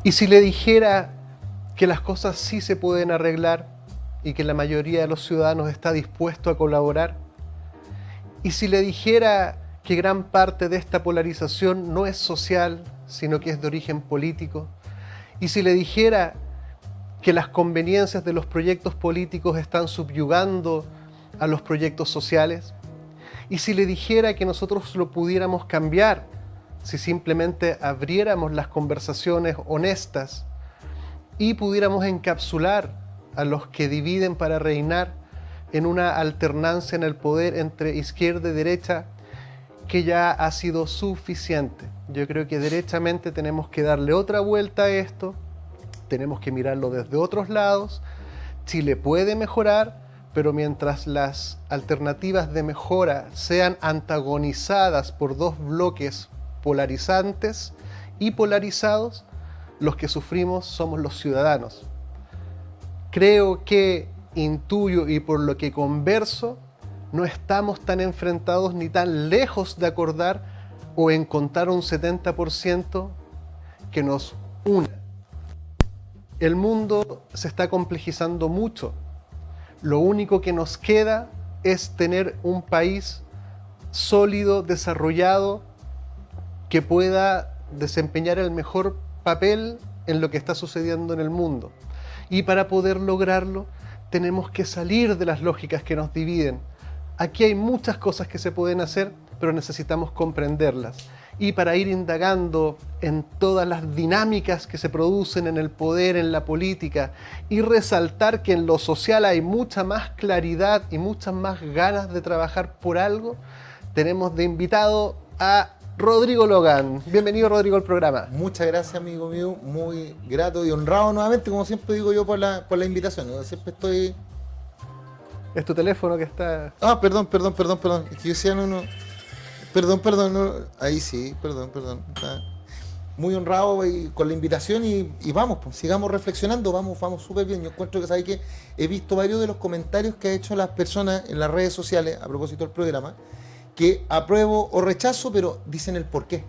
¿Y si le dijera que las cosas sí se pueden arreglar y que la mayoría de los ciudadanos está dispuesto a colaborar? ¿Y si le dijera que gran parte de esta polarización no es social, sino que es de origen político? ¿Y si le dijera que las conveniencias de los proyectos políticos están subyugando a los proyectos sociales? ¿Y si le dijera que nosotros lo pudiéramos cambiar si simplemente abriéramos las conversaciones honestas y pudiéramos encapsular a los que dividen para reinar en una alternancia en el poder entre izquierda y derecha que ya ha sido suficiente? Yo creo que derechamente tenemos que darle otra vuelta a esto, tenemos que mirarlo desde otros lados. Chile puede mejorar, pero mientras las alternativas de mejora sean antagonizadas por dos bloques polarizantes y polarizados, los que sufrimos somos los ciudadanos. Creo que intuyo y por lo que converso, no estamos tan enfrentados ni tan lejos de acordar o encontrar un 70% que nos una. El mundo se está complejizando mucho. Lo único que nos queda es tener un país sólido, desarrollado, que pueda desempeñar el mejor papel en lo que está sucediendo en el mundo. Y para poder lograrlo, tenemos que salir de las lógicas que nos dividen. Aquí hay muchas cosas que se pueden hacer, pero necesitamos comprenderlas. Y para ir indagando en todas las dinámicas que se producen en el poder, en la política, y resaltar que en lo social hay mucha más claridad y muchas más ganas de trabajar por algo, tenemos de invitado a Rodrigo Logan. Bienvenido, Rodrigo, al programa. Muchas gracias, amigo mío. Muy grato y honrado nuevamente, como siempre digo yo, por la invitación. Yo siempre estoy... Es tu teléfono que está... Perdón. Es que yo decía no. Perdón. No. Ahí sí, perdón. Está muy honrado con la invitación y vamos, pues, sigamos reflexionando, vamos súper bien. Yo encuentro que, ¿sabes qué? He visto varios de los comentarios que han hecho las personas en las redes sociales a propósito del programa, que apruebo o rechazo, pero dicen el por qué.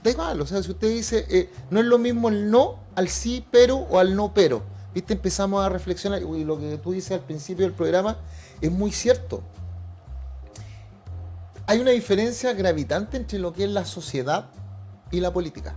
Da igual, o sea, si usted dice, no es lo mismo el no al sí pero o al no pero. ¿Viste? Empezamos a reflexionar, y lo que tú dices al principio del programa es muy cierto. Hay una diferencia gravitante entre lo que es la sociedad y la política,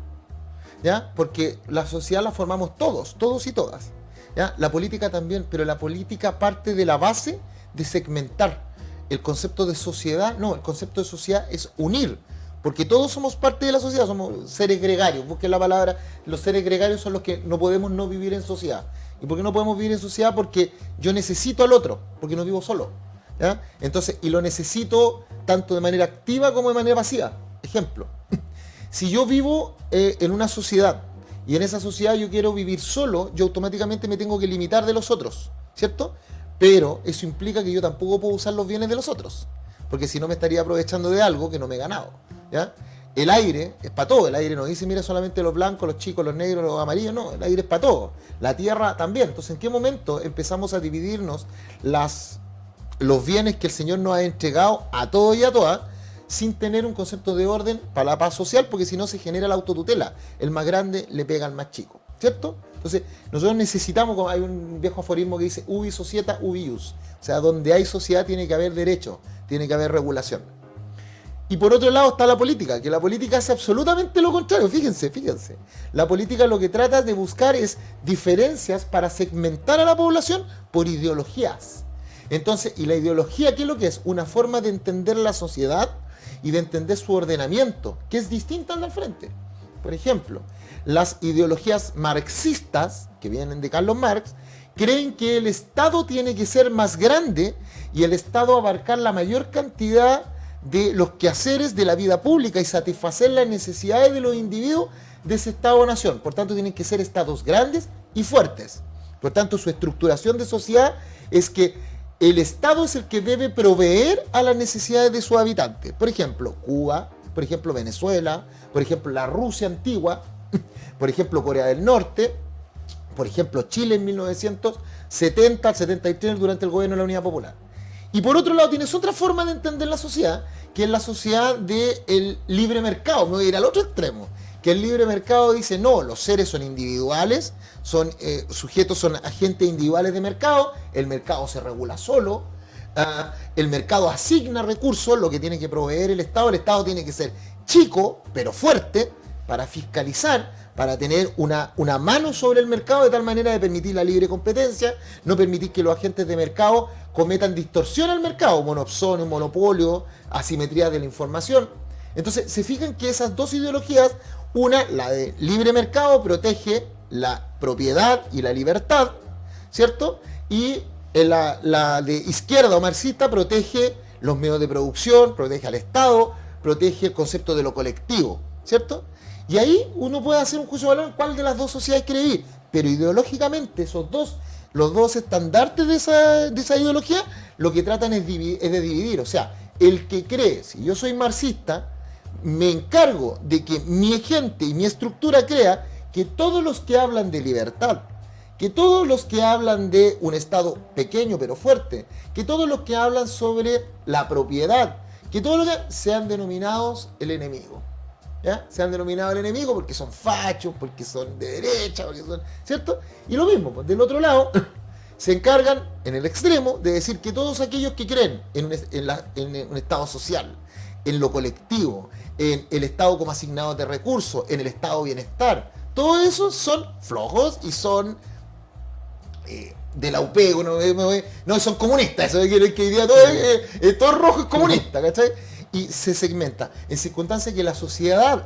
¿ya? Porque la sociedad la formamos todos y todas, ¿ya? La política también, pero la política parte de la base de segmentar. El concepto de sociedad, no, el concepto de sociedad es unir, porque todos somos parte de la sociedad, somos seres gregarios. Busquen la palabra, los seres gregarios son los que no podemos no vivir en sociedad. ¿Y por qué no podemos vivir en sociedad? Porque yo necesito al otro, porque no vivo solo, ¿ya? Entonces, y lo necesito tanto de manera activa como de manera pasiva. Ejemplo, si yo vivo en una sociedad y en esa sociedad yo quiero vivir solo, yo automáticamente me tengo que limitar de los otros, ¿cierto? Pero eso implica que yo tampoco puedo usar los bienes de los otros, porque si no me estaría aprovechando de algo que no me he ganado, ¿ya? El aire es para todo, el aire no dice mira solamente los blancos, los chicos, los negros, los amarillos, no, el aire es para todo, la tierra también. Entonces, ¿en qué momento empezamos a dividirnos los bienes que el Señor nos ha entregado a todos y a todas, sin tener un concepto de orden para la paz social? Porque si no se genera la autotutela, el más grande le pega al más chico, ¿cierto? Entonces, nosotros necesitamos, como hay un viejo aforismo que dice ubi societa, ubi ius. O sea, donde hay sociedad tiene que haber derecho, tiene que haber regulación. Y por otro lado está la política, que la política hace absolutamente lo contrario. Fíjense. La política lo que trata de buscar es diferencias para segmentar a la población por ideologías. Entonces, ¿y la ideología qué es lo que es? Una forma de entender la sociedad y de entender su ordenamiento, que es distinta al del frente. Por ejemplo, las ideologías marxistas, que vienen de Carlos Marx, creen que el Estado tiene que ser más grande y el Estado abarcar la mayor cantidad de los quehaceres de la vida pública y satisfacer las necesidades de los individuos de ese Estado-nación. Por tanto, tienen que ser estados grandes y fuertes. Por tanto, su estructuración de sociedad es que el Estado es el que debe proveer a las necesidades de sus habitantes. Por ejemplo, Cuba, por ejemplo, Venezuela, por ejemplo, la Rusia antigua, por ejemplo, Corea del Norte, por ejemplo, Chile en 1970 al 73 durante el gobierno de la Unidad Popular. Y por otro lado tienes otra forma de entender la sociedad, que es la sociedad del libre mercado. Me voy a ir al otro extremo, Que el libre mercado dice, no, los seres son individuales, son sujetos, son agentes individuales de mercado, el mercado se regula solo, el mercado asigna recursos, lo que tiene que proveer el Estado tiene que ser chico, pero fuerte, para fiscalizar, para tener una mano sobre el mercado de tal manera de permitir la libre competencia, no permitir que los agentes de mercado cometan distorsión al mercado, monopsonio, monopolio, asimetría de la información. Entonces, se fijan que esas dos ideologías, una, la de libre mercado, protege la propiedad y la libertad, ¿cierto? Y la de izquierda o marxista protege los medios de producción, protege al Estado, protege el concepto de lo colectivo, ¿cierto? Y ahí uno puede hacer un juicio de valor en cuál de las dos sociedades quiere vivir. Pero ideológicamente los dos estandartes de esa ideología, lo que tratan es de dividir. O sea, el que cree, si yo soy marxista, me encargo de que mi gente y mi estructura crea que todos los que hablan de libertad, que todos los que hablan de un Estado pequeño pero fuerte, que todos los que hablan sobre la propiedad, que todos los que sean denominados el enemigo. ¿Ya? Se han denominado el enemigo porque son fachos, porque son de derecha, porque son, ¿cierto? Y lo mismo, pues, del otro lado, se encargan en el extremo de decir que todos aquellos que creen en un Estado social, en lo colectivo, en el Estado como asignador de recursos, en el Estado bienestar, todos esos son flojos y son de la UP, no son comunistas, eso de que hoy día todo rojo es comunista, ¿cachai? Y se segmenta en circunstancias que la sociedad,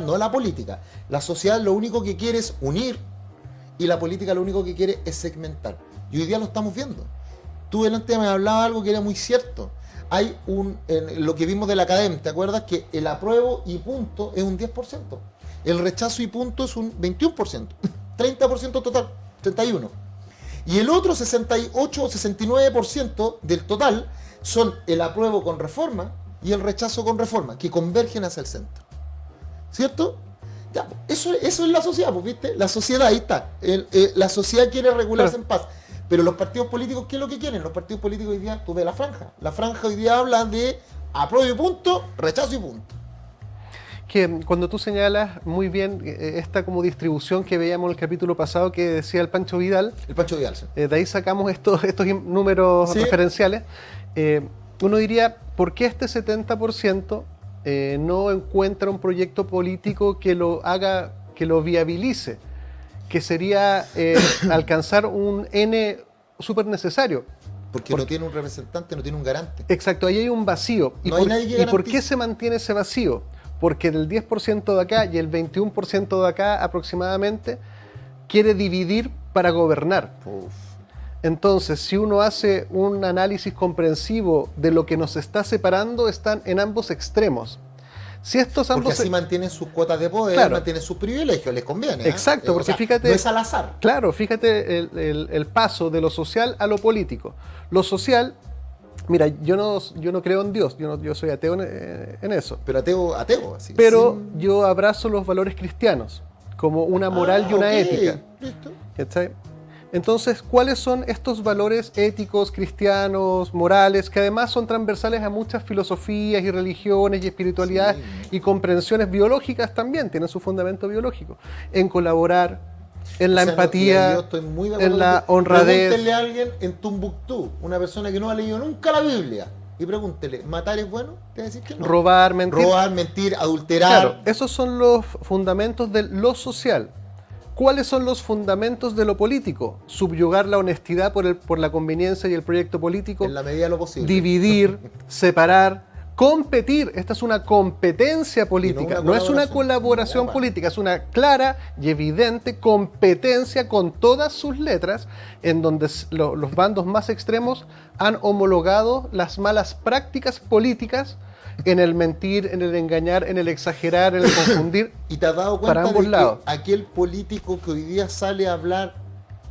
no la política, la sociedad lo único que quiere es unir y la política lo único que quiere es segmentar. Y hoy día lo estamos viendo. Tú delante me hablabas algo que era muy cierto. Hay en lo que vimos de la academia, ¿te acuerdas? Que el apruebo y punto es un 10%. El rechazo y punto es un 21%. 30% total, 31%. Y el otro 68 o 69% del total son el apruebo con reforma y el rechazo con reforma, que convergen hacia el centro. ¿Cierto? Ya, eso es la sociedad, pues, ¿viste? La sociedad, ahí está. La sociedad quiere regularse en paz. Pero los partidos políticos, ¿qué es lo que quieren? Los partidos políticos hoy día, tú ves la franja. La franja hoy día habla de apruebo y punto, rechazo y punto. Que cuando tú señalas muy bien esta como distribución que veíamos en el capítulo pasado que decía el Pancho Vidal. El Pancho Vidal, sí. De ahí sacamos estos números ¿Sí? referenciales. Uno diría, ¿por qué este 70% no encuentra un proyecto político que lo haga, que lo viabilice? Que sería alcanzar un N súper necesario. Porque no tiene un representante, no tiene un garante. Exacto, ahí hay un vacío. No hay nadie que ¿Y por qué se mantiene ese vacío? Porque el 10% de acá y el 21% de acá aproximadamente quiere dividir para gobernar. Uf. Entonces, si uno hace un análisis comprensivo de lo que nos está separando, están en ambos extremos. Si estos ambos porque así mantienen sus cuotas de poder, claro, mantienen sus privilegios, les conviene. Exacto, porque fíjate, no es al azar. Claro, fíjate el paso de lo social a lo político. Lo social, mira, yo no creo en Dios, yo soy ateo en eso. Pero ateo, así. Pero sí. yo abrazo los valores cristianos, como una moral y una ética. Listo. ¿Cachai? Entonces, ¿cuáles son estos valores éticos, cristianos, morales, que además son transversales a muchas filosofías y religiones y espiritualidades y comprensiones biológicas también, tienen su fundamento biológico, en colaborar, en la empatía, yo estoy muy de acuerdo en la honradez? Pregúntele a alguien en Tumbuctú, una persona que no ha leído nunca la Biblia, y pregúntele, ¿matar es bueno? Te va a decir que no. Robar, mentir, adulterar. Claro, esos son los fundamentos de lo social. ¿Cuáles son los fundamentos de lo político? Subyugar la honestidad por la conveniencia y el proyecto político. En la medida de lo posible. Dividir, separar, competir. Esta es una competencia política, no es una colaboración política, es una clara y evidente competencia con todas sus letras, en donde los bandos más extremos han homologado las malas prácticas políticas en el mentir, en el engañar, en el exagerar, en el confundir. ¿Y te has dado cuenta para ambos de lados? Que aquel político que hoy día sale a hablar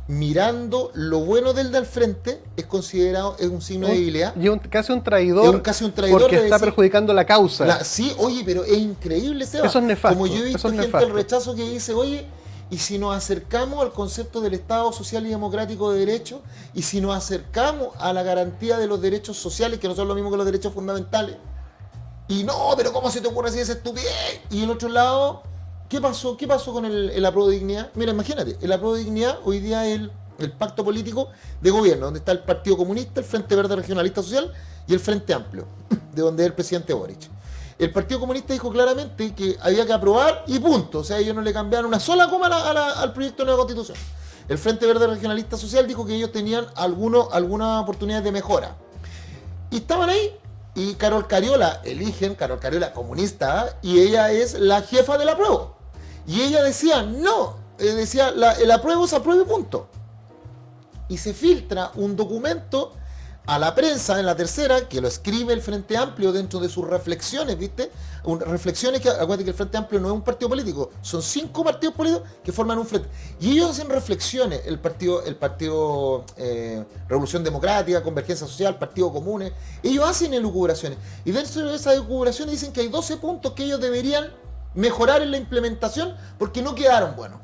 mirando lo bueno del de al frente es considerado un signo de debilidad? Y casi un traidor. Casi un traidor porque está decir, perjudicando la causa. Sí, oye, pero es increíble, Seba. Eso es nefasto. Como yo he visto gente del rechazo que dice, oye, y si nos acercamos al concepto del Estado social y democrático de derecho, y si nos acercamos a la garantía de los derechos sociales, que no son lo mismo que los derechos fundamentales, y no, pero ¿cómo se te ocurre decir esa estupidez? Y el otro lado, ¿Qué pasó? ¿Qué pasó con el apruebo de dignidad? Mira, imagínate, el apruebo de dignidad hoy día es el pacto político de gobierno, donde está el Partido Comunista, el Frente Verde Regionalista Social y el Frente Amplio, de donde es el presidente Boric. El Partido Comunista dijo claramente que había que aprobar y punto. O sea, ellos no le cambiaron una sola coma al proyecto de nueva constitución. El Frente Verde Regionalista Social dijo que ellos tenían algunas oportunidades de mejora. Y estaban ahí. Y Carol Cariola, Carol Cariola comunista, y ella es la jefa del apruebo. Y ella decía, no, decía, el apruebo se apruebe, punto. Y se filtra un documento a la prensa en la tercera, que lo escribe el Frente Amplio dentro de sus reflexiones, ¿viste? Reflexiones que, acuérdate que el Frente Amplio no es un partido político, son 5 partidos políticos que forman un frente. Y ellos hacen reflexiones, el partido Revolución Democrática, Convergencia Social, Partido Comunes, ellos hacen elucubraciones. Y dentro de esas elucubraciones dicen que hay 12 puntos que ellos deberían mejorar en la implementación porque no quedaron buenos.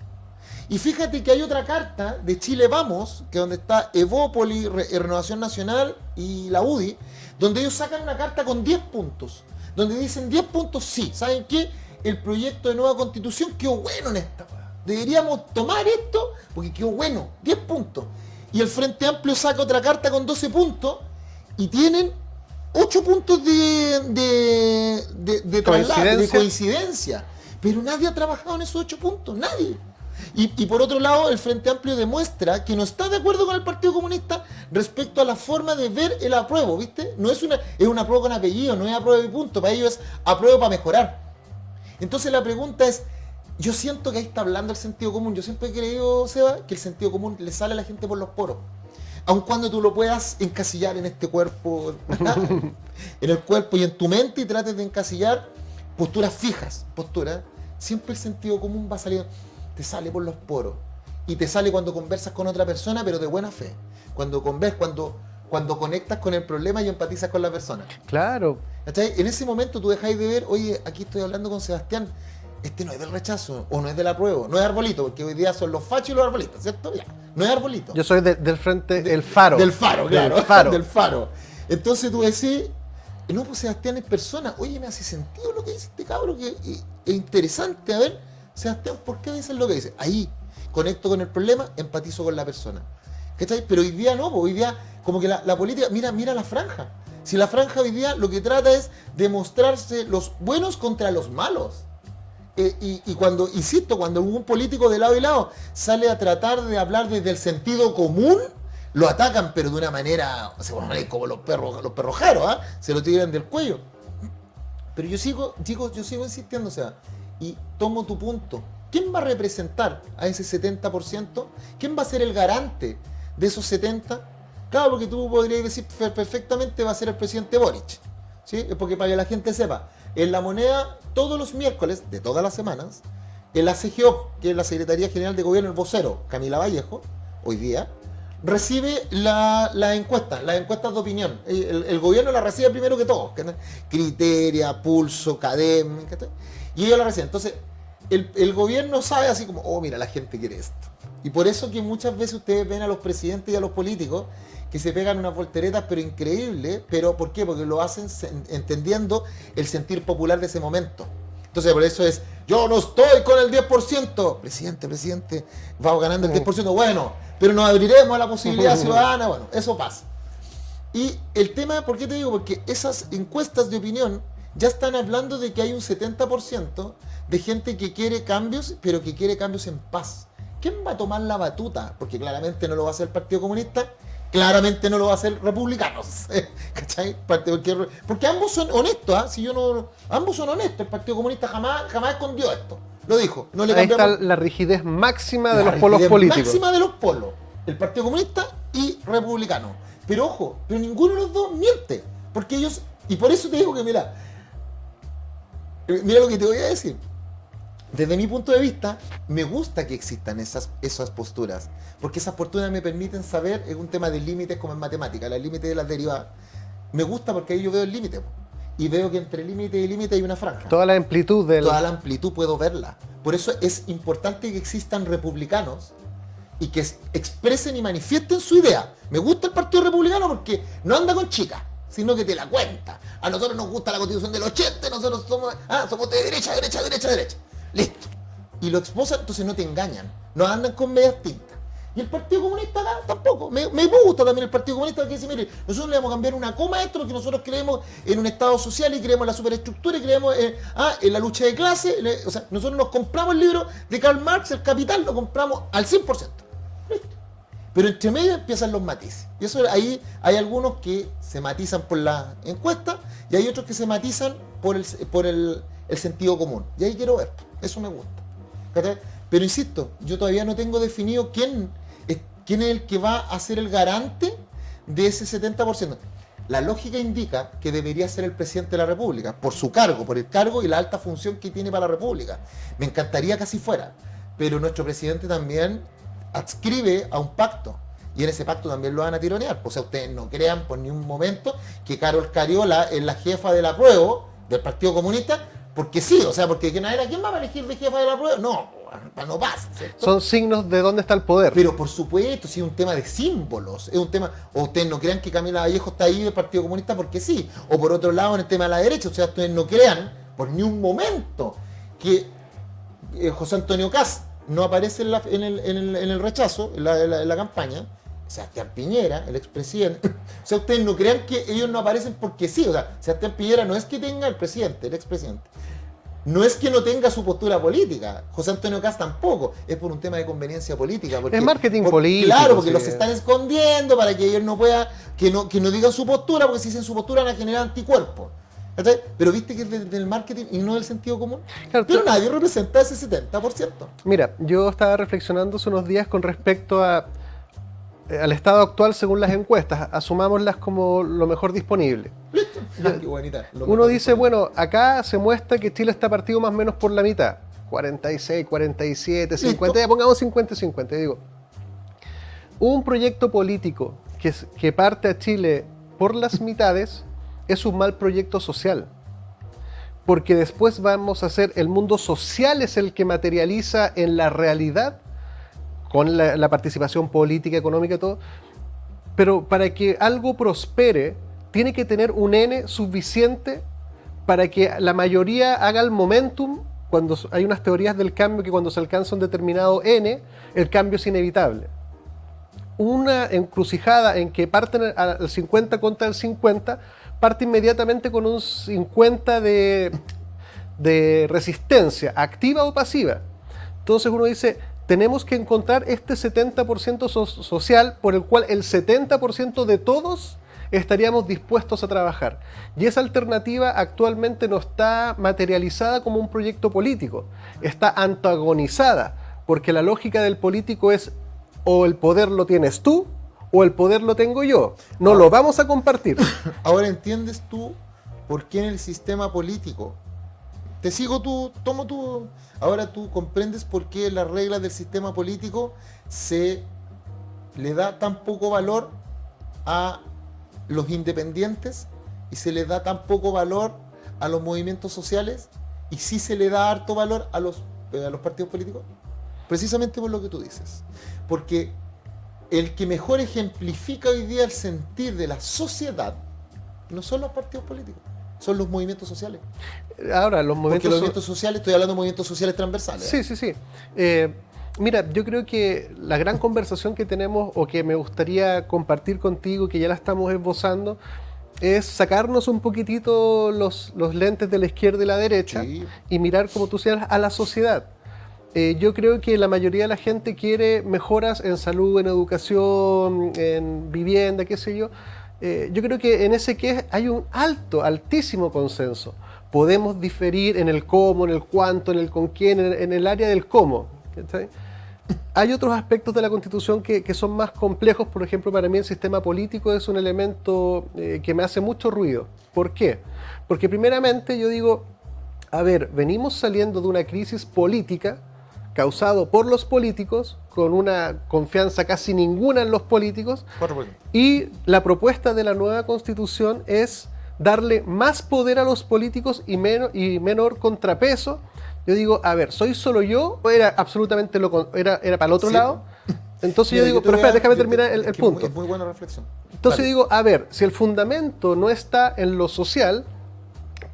Y fíjate que hay otra carta de Chile Vamos, que es donde está Evópoli, Renovación Nacional y la UDI, donde ellos sacan una carta con 10 puntos, donde dicen 10 puntos sí. ¿Saben qué? El proyecto de nueva constitución quedó bueno en esta. Deberíamos tomar esto porque quedó bueno, 10 puntos. Y el Frente Amplio saca otra carta con 12 puntos y tienen 8 puntos de traslado, de coincidencia. Pero nadie ha trabajado en esos 8 puntos, nadie. Y por otro lado, el Frente Amplio demuestra que no está de acuerdo con el Partido Comunista respecto a la forma de ver el apruebo, ¿viste? No es un apruebo con apellido, no es apruebo y punto. Para ellos es apruebo para mejorar. Entonces la pregunta es, yo siento que ahí está hablando el sentido común. Yo siempre he creído, Seba, que el sentido común le sale a la gente por los poros. Aun cuando tú lo puedas encasillar en este cuerpo, en el cuerpo y en tu mente y trates de encasillar posturas fijas, siempre el sentido común va saliendo. Te sale por los poros y te sale cuando conversas con otra persona, pero de buena fe, cuando conectas con el problema y empatizas con la persona. Claro. ¿Cachai? En ese momento tú dejáis de ver, oye, aquí estoy hablando con Sebastián, este no es del rechazo o no es del apruebo, no es arbolito, porque hoy día son los fachos y los arbolitos, ¿cierto? Ya, no es arbolito. Yo soy del frente, el faro. Del faro, claro. Del faro. Del faro. Entonces tú decís, no, pues Sebastián es persona, oye, me hace sentido lo que dice este cabro, que es interesante, a ver. Sebastián, ¿por qué dicen lo que dicen? Ahí conecto con el problema, empatizo con la persona. ¿Cachai? Pero hoy día no, hoy día como que la política, mira la franja. Si la franja hoy día lo que trata es de mostrarse los buenos contra los malos. Y cuando, insisto, cuando un político de lado y lado sale a tratar de hablar desde el sentido común, lo atacan, pero de una manera, se ponen como los perros jaros, ¿eh? Se lo tiran del cuello. Pero yo sigo insistiendo, o sea, y tomo tu punto. ¿Quién va a representar a ese 70%? ¿Quién va a ser el garante de esos 70%? Claro, porque tú podrías decir perfectamente va a ser el presidente Boric, ¿sí? Porque para que la gente sepa, en La Moneda, todos los miércoles de todas las semanas, en la CGO, que es la Secretaría General de Gobierno, el vocero, Camila Vallejo, hoy día, recibe las encuestas de opinión. El gobierno la recibe primero que todos. Criteria, Pulso, Cadem, y ellos la reciben. Entonces, el gobierno sabe así como, oh, mira, la gente quiere esto. Y por eso que muchas veces ustedes ven a los presidentes y a los políticos que se pegan unas volteretas, pero increíbles. ¿Pero por qué? Porque lo hacen entendiendo el sentir popular de ese momento. Entonces, por eso es, yo no estoy con el 10%. Presidente, vamos ganando el 10%. Bueno, pero nos abriremos a la posibilidad ciudadana. Bueno, eso pasa. Y el tema, ¿por qué te digo? Porque esas encuestas de opinión ya están hablando de que hay un 70% de gente que quiere cambios, pero que quiere cambios en paz. ¿Quién va a tomar la batuta? Porque claramente no lo va a hacer el Partido Comunista, claramente no lo va a hacer republicanos. ¿Cachai? Porque ambos son honestos, ¿eh? Si yo no, ambos son honestos. El Partido Comunista jamás escondió esto. Lo dijo. No le Ahí cambiamos. está la rigidez máxima de los polos políticos. Máxima de los polos. El Partido Comunista y republicano. Pero ojo, pero ninguno de los dos miente. Porque ellos, y por eso te digo que mira lo que te voy a decir. Desde mi punto de vista, me gusta que existan esas posturas, porque esas posturas me permiten saber, es un tema de límites como en matemática, el límite de las derivadas. Me gusta porque ahí yo veo el límite, y veo que entre límite y límite hay una franja. Toda la amplitud Toda la amplitud puedo verla. Por eso es importante que existan republicanos y que expresen y manifiesten su idea. Me gusta el Partido Republicano porque no anda con chicas, sino que te la cuenta. A nosotros nos gusta la Constitución del 80, nosotros somos de derecha. Listo. y lo esposan, entonces no te engañan, no andan con medias tintas. Y el Partido Comunista acá tampoco. Me gusta también el Partido Comunista, que dice, mire, nosotros le vamos a cambiar una coma a esto, que nosotros creemos en un Estado social y creemos en la superestructura y creemos en la lucha de clase. O sea, nosotros nos compramos el libro de Karl Marx, El Capital, lo compramos al 100%. Listo. Pero entre medio empiezan los matices. Y eso ahí hay algunos que se matizan por la encuesta y hay otros que se matizan por el sentido común. Y ahí quiero ver. Eso me gusta. ¿Cachai? Pero insisto, yo todavía no tengo definido quién es el que va a ser el garante de ese 70%. La lógica indica que debería ser el presidente de la República, por su cargo, por el cargo y la alta función que tiene para la República. Me encantaría que así fuera, pero nuestro presidente también adscribe a un pacto, y en ese pacto también lo van a tironear. O sea, ustedes no crean por ni un momento que Carol Cariola es la jefa del apruebo del Partido Comunista, porque sí, o sea, porque ¿quién va a elegir de jefa del apruebo? No pasa, ¿cierto? Son signos de dónde está el poder. Pero por supuesto, si es un tema de símbolos, es un tema, o ustedes no crean que Camila Vallejo está ahí del Partido Comunista porque sí, o por otro lado en el tema de la derecha, o sea, ustedes no crean por ni un momento que José Antonio Kast no aparece en el rechazo, en la campaña. Sebastián Piñera, el expresidente. O sea, ustedes no crean que ellos no aparecen porque sí. O sea, Sebastián Piñera no es que tenga el presidente, el expresidente. No es que no tenga su postura política. José Antonio Kast tampoco. Es por un tema de conveniencia política. Porque, es marketing político. Claro, porque sí. los están escondiendo para que ellos no puedan, que no digan su postura, porque si dicen su postura van a generar anticuerpos. ¿Sabes? Pero viste que es del marketing y no del sentido común. Claro, pero nadie representa ese 70%. Mira, yo estaba reflexionando hace unos días con respecto al estado actual según las encuestas, asumámoslas como lo mejor disponible. Listo. Qué bonita. Uno dice, bueno, acá se muestra que Chile está partido más o menos por la mitad. 46, 47, 50, ya pongamos 50-50. Digo, un proyecto político que parte a Chile por las mitades es un mal proyecto social. Porque después vamos a hacer, el mundo social es el que materializa en la realidad con la participación política, económica, todo. Pero para que algo prospere, tiene que tener un N suficiente para que la mayoría haga el momentum. Cuando hay unas teorías del cambio que cuando se alcanza un determinado N, el cambio es inevitable. Una encrucijada en que parten al 50 contra el 50, parte inmediatamente con un 50 de resistencia, activa o pasiva. Entonces uno dice, tenemos que encontrar este 70% social por el cual el 70% de todos estaríamos dispuestos a trabajar. Y esa alternativa actualmente no está materializada como un proyecto político, está antagonizada, porque la lógica del político es o el poder lo tienes tú o el poder lo tengo yo. No lo vamos a compartir. Ahora entiendes tú por qué en el sistema político, te sigo tú, tomo tú, ahora tú comprendes por qué las reglas del sistema político se le da tan poco valor a los independientes y se le da tan poco valor a los movimientos sociales y sí se le da harto valor a los partidos políticos. Precisamente por lo que tú dices. Porque el que mejor ejemplifica hoy día el sentir de la sociedad no son los partidos políticos, son los movimientos sociales. Ahora, los movimientos sociales, estoy hablando de movimientos sociales transversales. Sí. Mira, yo creo que la gran conversación que tenemos o que me gustaría compartir contigo, que ya la estamos esbozando, es sacarnos un poquitito los lentes de la izquierda y la derecha, sí, y mirar, como tú señalas, a la sociedad. Yo creo que la mayoría de la gente quiere mejoras en salud, en educación, en vivienda, qué sé yo. Yo creo que en ese que hay un altísimo consenso. Podemos diferir en el cómo, en el cuánto, en el con quién, en el área del cómo. ¿Sí? Hay otros aspectos de la Constitución que son más complejos. Por ejemplo, para mí el sistema político es un elemento que me hace mucho ruido. ¿Por qué? Porque primeramente yo digo, a ver, venimos saliendo de una crisis política causado por los políticos, con una confianza casi ninguna en los políticos, y la propuesta de la nueva Constitución es darle más poder a los políticos y menor contrapeso. Yo digo, a ver, ¿soy solo yo o era absolutamente era para el otro lado? Entonces mira, yo digo, pero espera, déjame terminar el punto. Es muy buena reflexión. Entonces digo, a ver, si el fundamento no está en lo social,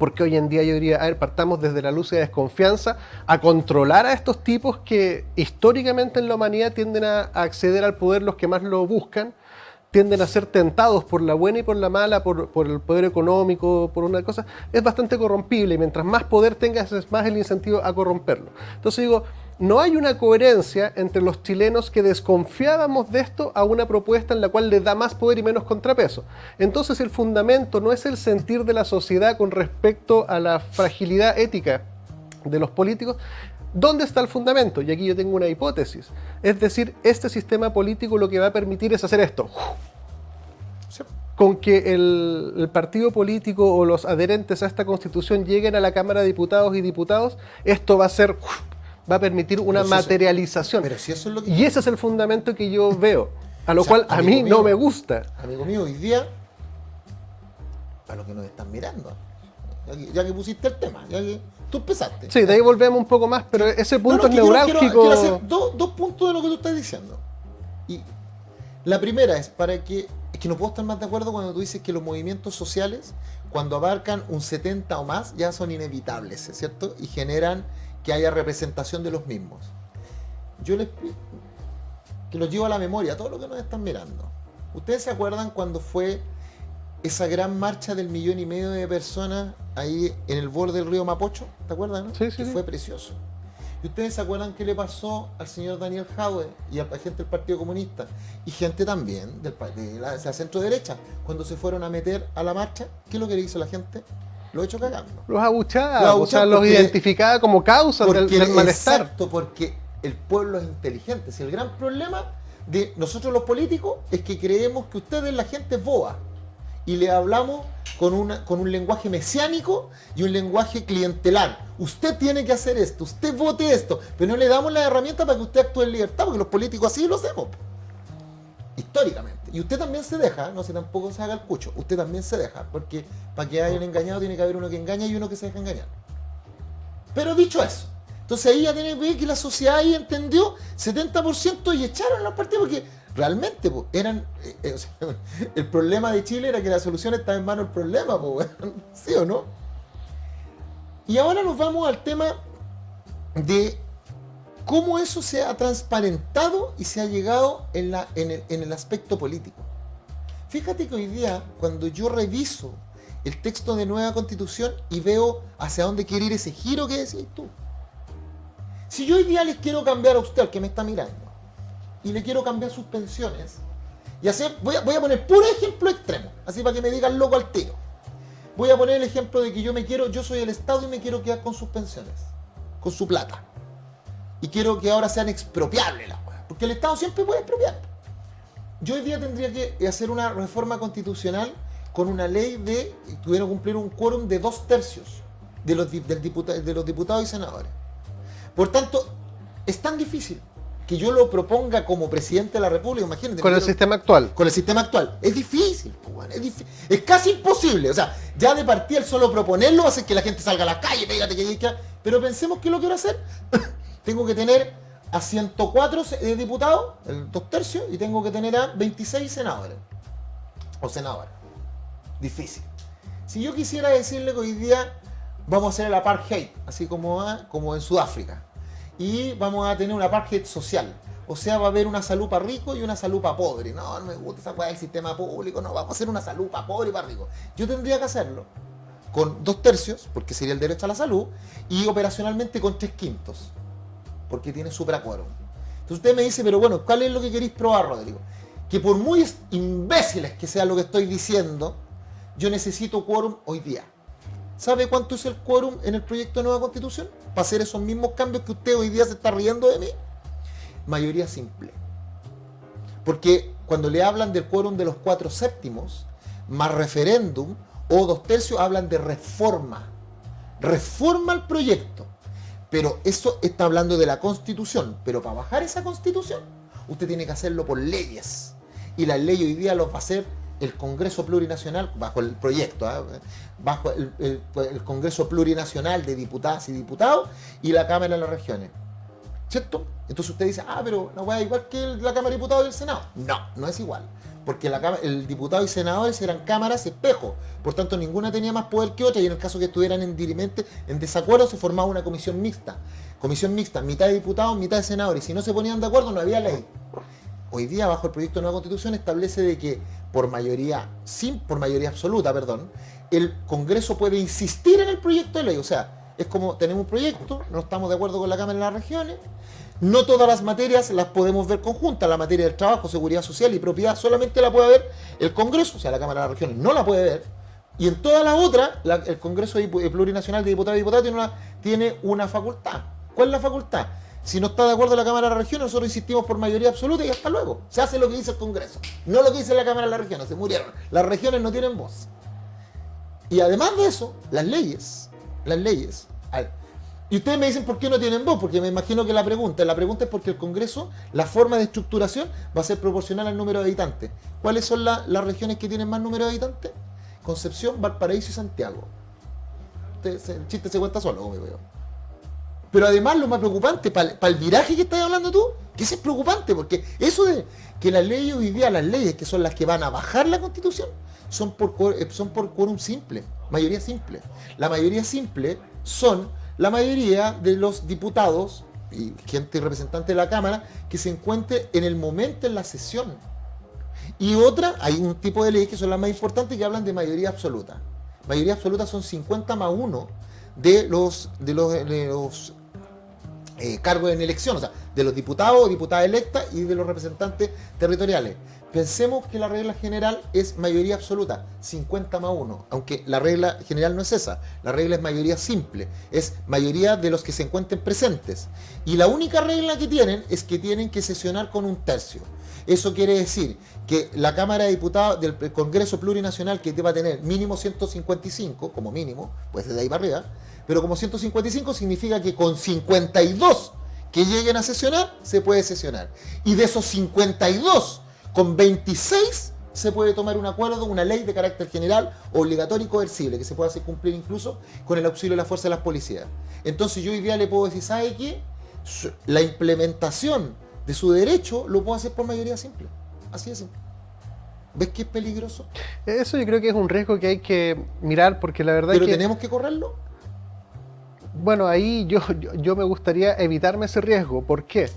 Porque hoy en día yo diría, a ver, partamos desde la luz y la desconfianza a controlar a estos tipos que históricamente en la humanidad tienden a acceder al poder los que más lo buscan, tienden a ser tentados por la buena y por la mala, por el poder económico, por una cosa, es bastante corrompible y mientras más poder tengas es más el incentivo a corromperlo. Entonces digo, no hay una coherencia entre los chilenos que desconfiábamos de esto a una propuesta en la cual les da más poder y menos contrapeso. Entonces el fundamento no es el sentir de la sociedad con respecto a la fragilidad ética de los políticos. ¿Dónde está el fundamento? Y aquí yo tengo una hipótesis. Es decir, este sistema político lo que va a permitir es hacer esto. Con que el partido político o los adherentes a esta constitución lleguen a la Cámara de Diputados y Diputados, esto va a permitir una materialización. Pero si eso es lo que... Y ese es el fundamento que yo veo, a lo cual a mí no me gusta. Amigo mío, hoy día, para los que nos están mirando, ya que pusiste el tema, ya que tú empezaste. Sí, de ahí volvemos un poco más, pero ese punto es neurálgico. Quiero hacer dos puntos de lo que tú estás diciendo. Y la primera es que no puedo estar más de acuerdo cuando tú dices que los movimientos sociales, cuando abarcan un 70 o más, ya son inevitables, ¿cierto? Y generan que haya representación de los mismos. Yo les pido que los llevo a la memoria, a todos los que nos están mirando. ¿Ustedes se acuerdan cuando fue esa gran marcha del 1,5 millones de personas ahí en el borde del río Mapocho? ¿Te acuerdas, no? Sí, sí, Que sí. fue precioso. ¿Y ustedes se acuerdan qué le pasó al señor Daniel Jadwe y a la gente del Partido Comunista? Y gente también de la centro derecha, cuando se fueron a meter a la marcha, ¿qué es lo que le hizo la gente? Lo hecho cagando. Los abuchaba, o sea, los identificaba como causas del malestar. Exacto, porque el pueblo es inteligente. Si el gran problema de nosotros los políticos es que creemos que ustedes, la gente, es boba. Y le hablamos con un lenguaje mesiánico y un lenguaje clientelar. Usted tiene que hacer esto, usted vote esto, pero no le damos la herramienta para que usted actúe en libertad, porque los políticos así lo hacemos. Históricamente. Y usted también se deja, no sé, tampoco se haga el cucho, usted también se deja, porque para que haya un engañado tiene que haber uno que engaña y uno que se deja engañar. Pero dicho eso, entonces ahí ya tiene que ver que la sociedad ahí entendió 70% y echaron a los partidos, porque realmente eran... o sea, el problema de Chile era que la solución estaba en manos del problema, ¿sí o no? Y ahora nos vamos al tema de cómo eso se ha transparentado y se ha llegado en el aspecto político. Fíjate que hoy día, cuando yo reviso el texto de nueva constitución y veo hacia dónde quiere ir ese giro que decís tú. Si yo hoy día les quiero cambiar a usted, al que me está mirando, y le quiero cambiar sus pensiones, y hacer, voy a poner puro ejemplo extremo, así para que me digan loco al tiro. Voy a poner el ejemplo de que yo soy el Estado y me quiero quedar con sus pensiones, con su plata. Y quiero que ahora sean expropiables las cosas, porque el Estado siempre puede expropiar. Yo hoy día tendría que hacer una reforma constitucional con una ley de, tuvieron que cumplir un quórum de 2/3 de los diputados y senadores. Por tanto, es tan difícil que yo lo proponga como presidente de la República, imagínate. Con el sistema actual. Con el sistema actual. Es difícil, es casi imposible. O sea, ya de partida el solo proponerlo hace que la gente salga a la calle, pégate que... Pero pensemos que lo quiero hacer. Tengo que tener a 104 diputados, el 2/3, y tengo que tener a 26 senadores. O senadoras. Difícil. Si yo quisiera decirle que hoy día vamos a hacer el apartheid, así como en Sudáfrica, y vamos a tener un apartheid social, o sea, va a haber una salud para ricos y una salud para pobres. No me gusta esa cosa del sistema público, no, vamos a hacer una salud para pobres y para ricos. Yo tendría que hacerlo con 2/3, porque sería el derecho a la salud, y operacionalmente con 3/5, porque tiene supraquórum. Entonces usted me dice, pero bueno, ¿cuál es lo que queréis probar, Rodrigo? Que por muy imbéciles que sea lo que estoy diciendo, yo necesito quórum hoy día. ¿Sabe cuánto es el quórum en el proyecto de nueva constitución? Para hacer esos mismos cambios que usted hoy día se está riendo de mí. Mayoría simple. Porque cuando le hablan del quórum de los 4/7, más referéndum o 2/3, hablan de reforma. Reforma al proyecto. Pero eso está hablando de la Constitución. Pero para bajar esa Constitución, usted tiene que hacerlo por leyes. Y las leyes hoy día los va a hacer el Congreso Plurinacional, bajo el proyecto, bajo el Congreso Plurinacional de Diputadas y Diputados y la Cámara de las Regiones. ¿cierto? Entonces usted dice, pero la weá es igual que la Cámara de Diputados y el Senado. No, no es igual. Porque el diputado y senadores eran cámaras espejo. Por tanto, ninguna tenía más poder que otra y en el caso que estuvieran en desacuerdo se formaba una comisión mixta. Comisión mixta, mitad de diputados, mitad de senadores. Y si no se ponían de acuerdo, no había ley. Hoy día, bajo el proyecto de nueva Constitución, establece de que por mayoría absoluta, el Congreso puede insistir en el proyecto de ley. O sea, es como tenemos un proyecto, no estamos de acuerdo con la Cámara de las Regiones, no todas las materias las podemos ver conjuntas, la materia del trabajo, seguridad social y propiedad solamente la puede ver el Congreso, o sea, la Cámara de las Regiones no la puede ver, y en todas las otras, el Congreso Plurinacional de Diputados y Diputadas tiene una facultad. ¿Cuál es la facultad? Si no está de acuerdo la Cámara de las Regiones, nosotros insistimos por mayoría absoluta y hasta luego. Se hace lo que dice el Congreso, no lo que dice la Cámara de las Regiones, se murieron. Las regiones no tienen voz. Y además de eso, las leyes, y ustedes me dicen por qué no tienen voz, porque me imagino que la pregunta es porque el Congreso, la forma de estructuración va a ser proporcional al número de habitantes. ¿Cuáles son las regiones que tienen más número de habitantes? Concepción, Valparaíso y Santiago. El chiste se cuenta solo, como digo yo. Pero además lo más preocupante, para el viraje que estás hablando tú, que eso es preocupante, porque eso de que las leyes hoy día, las leyes que son las que van a bajar la Constitución, son por quórum simple, mayoría simple. La mayoría simple son la mayoría de los diputados y gente representante de la Cámara que se encuentre en el momento en la sesión. Y otra, hay un tipo de leyes que son las más importantes que hablan de mayoría absoluta. Mayoría absoluta son 50 más 1 de los cargos en elección, o sea, de los diputados o diputadas electas y de los representantes territoriales. Pensemos que la regla general es mayoría absoluta, 50 más 1, aunque la regla general no es esa, la regla es mayoría simple, es mayoría de los que se encuentren presentes. Y la única regla que tienen es que tienen que sesionar con un tercio. Eso quiere decir que la Cámara de Diputados del Congreso Plurinacional, que va a tener mínimo 155, como mínimo, pues desde ahí para arriba, pero como 155 significa que con 52 que lleguen a sesionar, se puede sesionar. Y de esos 52, con 26 se puede tomar un acuerdo, una ley de carácter general, obligatorio y coercible, que se puede hacer cumplir incluso con el auxilio de la fuerza de las policías. Entonces yo hoy día le puedo decir, ¿sabe qué? La implementación de su derecho lo puedo hacer por mayoría simple. Así de simple. ¿Ves que es peligroso? Eso yo creo que es un riesgo que hay que mirar, porque la verdad ¿Pero es que... tenemos que correrlo? Bueno, ahí yo me gustaría evitarme ese riesgo. ¿Por qué?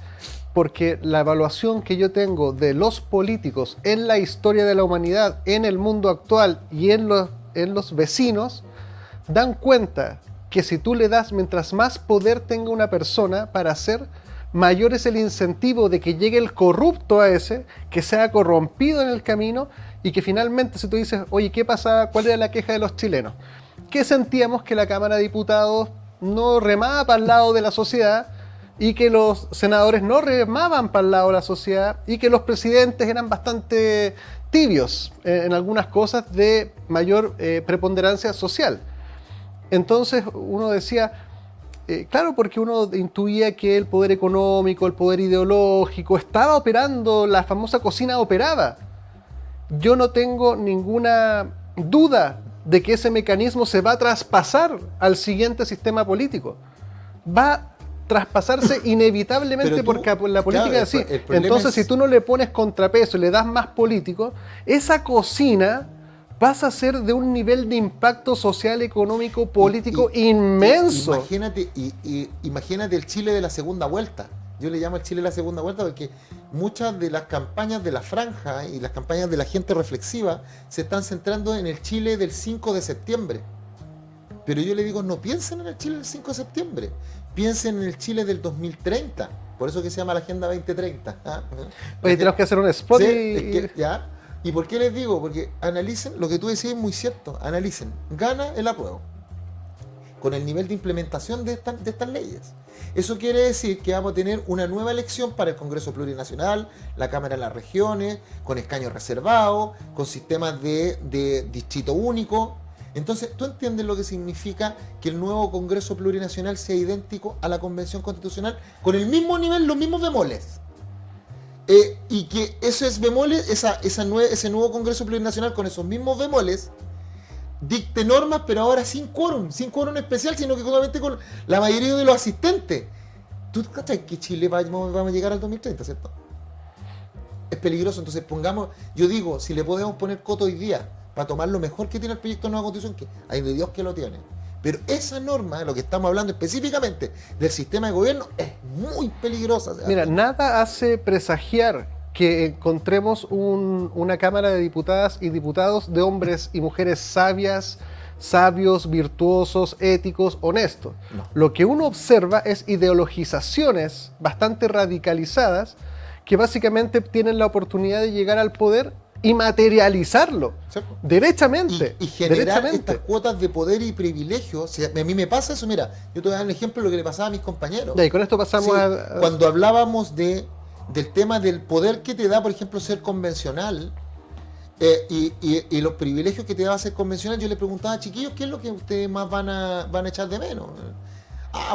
Porque la evaluación que yo tengo de los políticos en la historia de la humanidad, en el mundo actual y en los vecinos, dan cuenta que si tú le das, mientras más poder tenga una persona para hacer, mayor es el incentivo de que llegue el corrupto a ese, que sea corrompido en el camino y que finalmente, si tú dices, oye, ¿qué pasaba? ¿Cuál era la queja de los chilenos? Que sentíamos que la Cámara de Diputados no remaba para el lado de la sociedad y que los senadores no remaban para el lado de la sociedad y que los presidentes eran bastante tibios en algunas cosas de mayor preponderancia social. Entonces uno decía, claro, porque uno intuía que el poder económico, el poder ideológico estaba operando, la famosa cocina operaba. Yo no tengo ninguna duda de que ese mecanismo se va a traspasar al siguiente sistema político. Va a traspasarse inevitablemente porque la política es así. Entonces, si tú no le pones contrapeso y le das más político, esa cocina pasa a ser de un nivel de impacto social, económico, político inmenso. Imagínate el Chile de la segunda vuelta. Yo le llamo el Chile de la segunda vuelta porque muchas de las campañas de la franja y las campañas de la gente reflexiva se están centrando en el Chile del 5 de septiembre. Pero yo le digo, no piensen en el Chile del 5 de septiembre, piensen en el Chile del 2030. Por eso que se llama la Agenda 2030. Oye, tenemos que hacer un spot. ¿Sí? ¿Ya? ¿Y por qué les digo? Porque analicen, lo que tú decías es muy cierto, analicen, gana el apruebo con el nivel de implementación de estas leyes. Eso quiere decir que vamos a tener una nueva elección para el Congreso Plurinacional, la Cámara de las Regiones, con escaños reservados, con sistemas de distrito único. Entonces, ¿tú entiendes lo que significa que el nuevo Congreso Plurinacional sea idéntico a la Convención Constitucional con el mismo nivel, los mismos bemoles? Y que esos bemoles, ese nuevo Congreso Plurinacional con esos mismos bemoles dicte normas, pero ahora sin quórum especial, sino que solamente con la mayoría de los asistentes. ¿Tú cachai que Chile vamos a llegar al 2030, cierto? Es peligroso, entonces yo digo, si le podemos poner coto hoy día para tomar lo mejor que tiene el proyecto de nueva constitución, que hay de Dios que lo tiene. Pero esa norma, de lo que estamos hablando específicamente del sistema de gobierno, es muy peligrosa. Mira, nada hace presagiar que encontremos una Cámara de Diputadas y Diputados de hombres y mujeres sabios, virtuosos, éticos, honestos. No. Lo que uno observa es ideologizaciones bastante radicalizadas que básicamente tienen la oportunidad de llegar al poder y materializarlo, ¿cierto? Derechamente. Y generar estas cuotas de poder y privilegio. A mí me pasa eso, mira, yo te voy a dar un ejemplo de lo que le pasaba a mis compañeros. Y con esto pasamos sí, cuando hablábamos del tema del poder que te da, por ejemplo, ser convencional, y los privilegios que te da ser convencional, yo le preguntaba, chiquillos, ¿qué es lo que ustedes más van a echar de menos?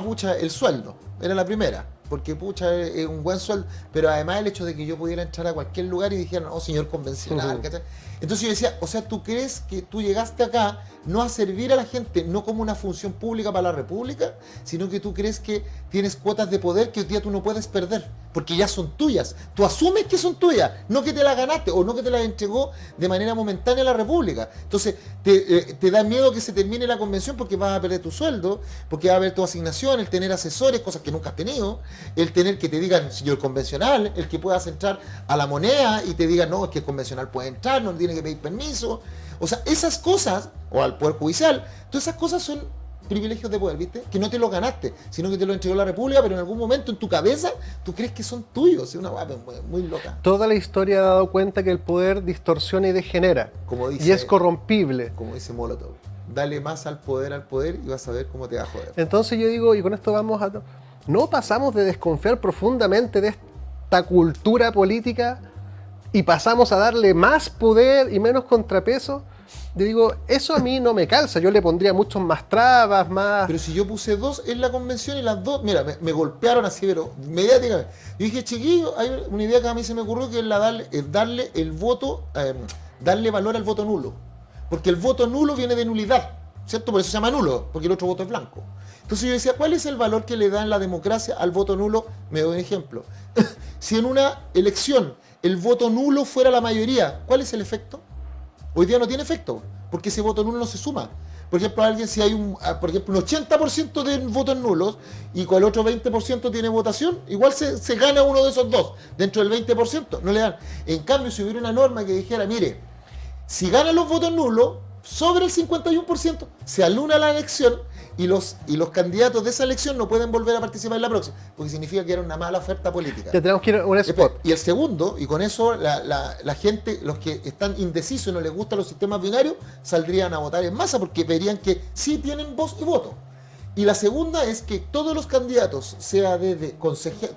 Pucha, el sueldo, era la primera, porque pucha, es un buen sueldo, pero además el hecho de que yo pudiera entrar a cualquier lugar y dijeran, oh, señor convencional, ¿cachai? Entonces yo decía, o sea, ¿tú crees que tú llegaste acá no a servir a la gente, no como una función pública para la república, sino que tú crees que tienes cuotas de poder que hoy día tú no puedes perder, porque ya son tuyas? Tú asumes que son tuyas, no que te las ganaste o no que te las entregó de manera momentánea la república. Entonces te da miedo que se termine la convención porque vas a perder tu sueldo, porque va a haber tu asignación, el tener asesores, cosas que nunca has tenido, el tener que te digan, señor convencional, el que puedas entrar a la moneda y te digan, no, es que el convencional puede entrar, no tiene que pedir permiso. O sea, esas cosas, o al Poder Judicial, todas esas cosas son privilegios de poder, ¿viste? Que no te lo ganaste, sino que te lo entregó la República, pero en algún momento en tu cabeza tú crees que son tuyos. Es una guapa muy loca. Toda la historia ha dado cuenta que el poder distorsiona y degenera, y es corrompible. Como dice Molotov, dale más al poder y vas a ver cómo te va a joder. Entonces yo digo, y con esto vamos a... No pasamos de desconfiar profundamente de esta cultura política y pasamos a darle más poder y menos contrapeso. Yo digo, eso a mí no me calza, yo le pondría muchos más trabas, más... Pero si yo puse 2 en la convención y las 2, mira, me golpearon así, pero mediáticamente. Yo dije, chiquillo, hay una idea que a mí se me ocurrió, que es darle el voto, darle valor al voto nulo. Porque el voto nulo viene de nulidad, ¿cierto? Por eso se llama nulo, porque el otro voto es blanco. Entonces yo decía, ¿cuál es el valor que le da en la democracia al voto nulo? Me doy un ejemplo. Si en una elección el voto nulo fuera la mayoría, ¿cuál es el efecto? Hoy día no tiene efecto, porque ese voto nulo no se suma. Por ejemplo, si hay un 80% de votos nulos y con el otro 20% tiene votación, igual se gana uno de esos dos. Dentro del 20% no le dan. En cambio, si hubiera una norma que dijera, mire, si ganan los votos nulos, sobre el 51% se anula la elección y los candidatos de esa elección no pueden volver a participar en la próxima, porque significa que era una mala oferta política. Te tenemos que ir a un spot. Y el segundo, y con eso la gente, los que están indecisos y no les gustan los sistemas binarios, saldrían a votar en masa porque verían que sí tienen voz y voto. Y la segunda es que todos los candidatos, sea desde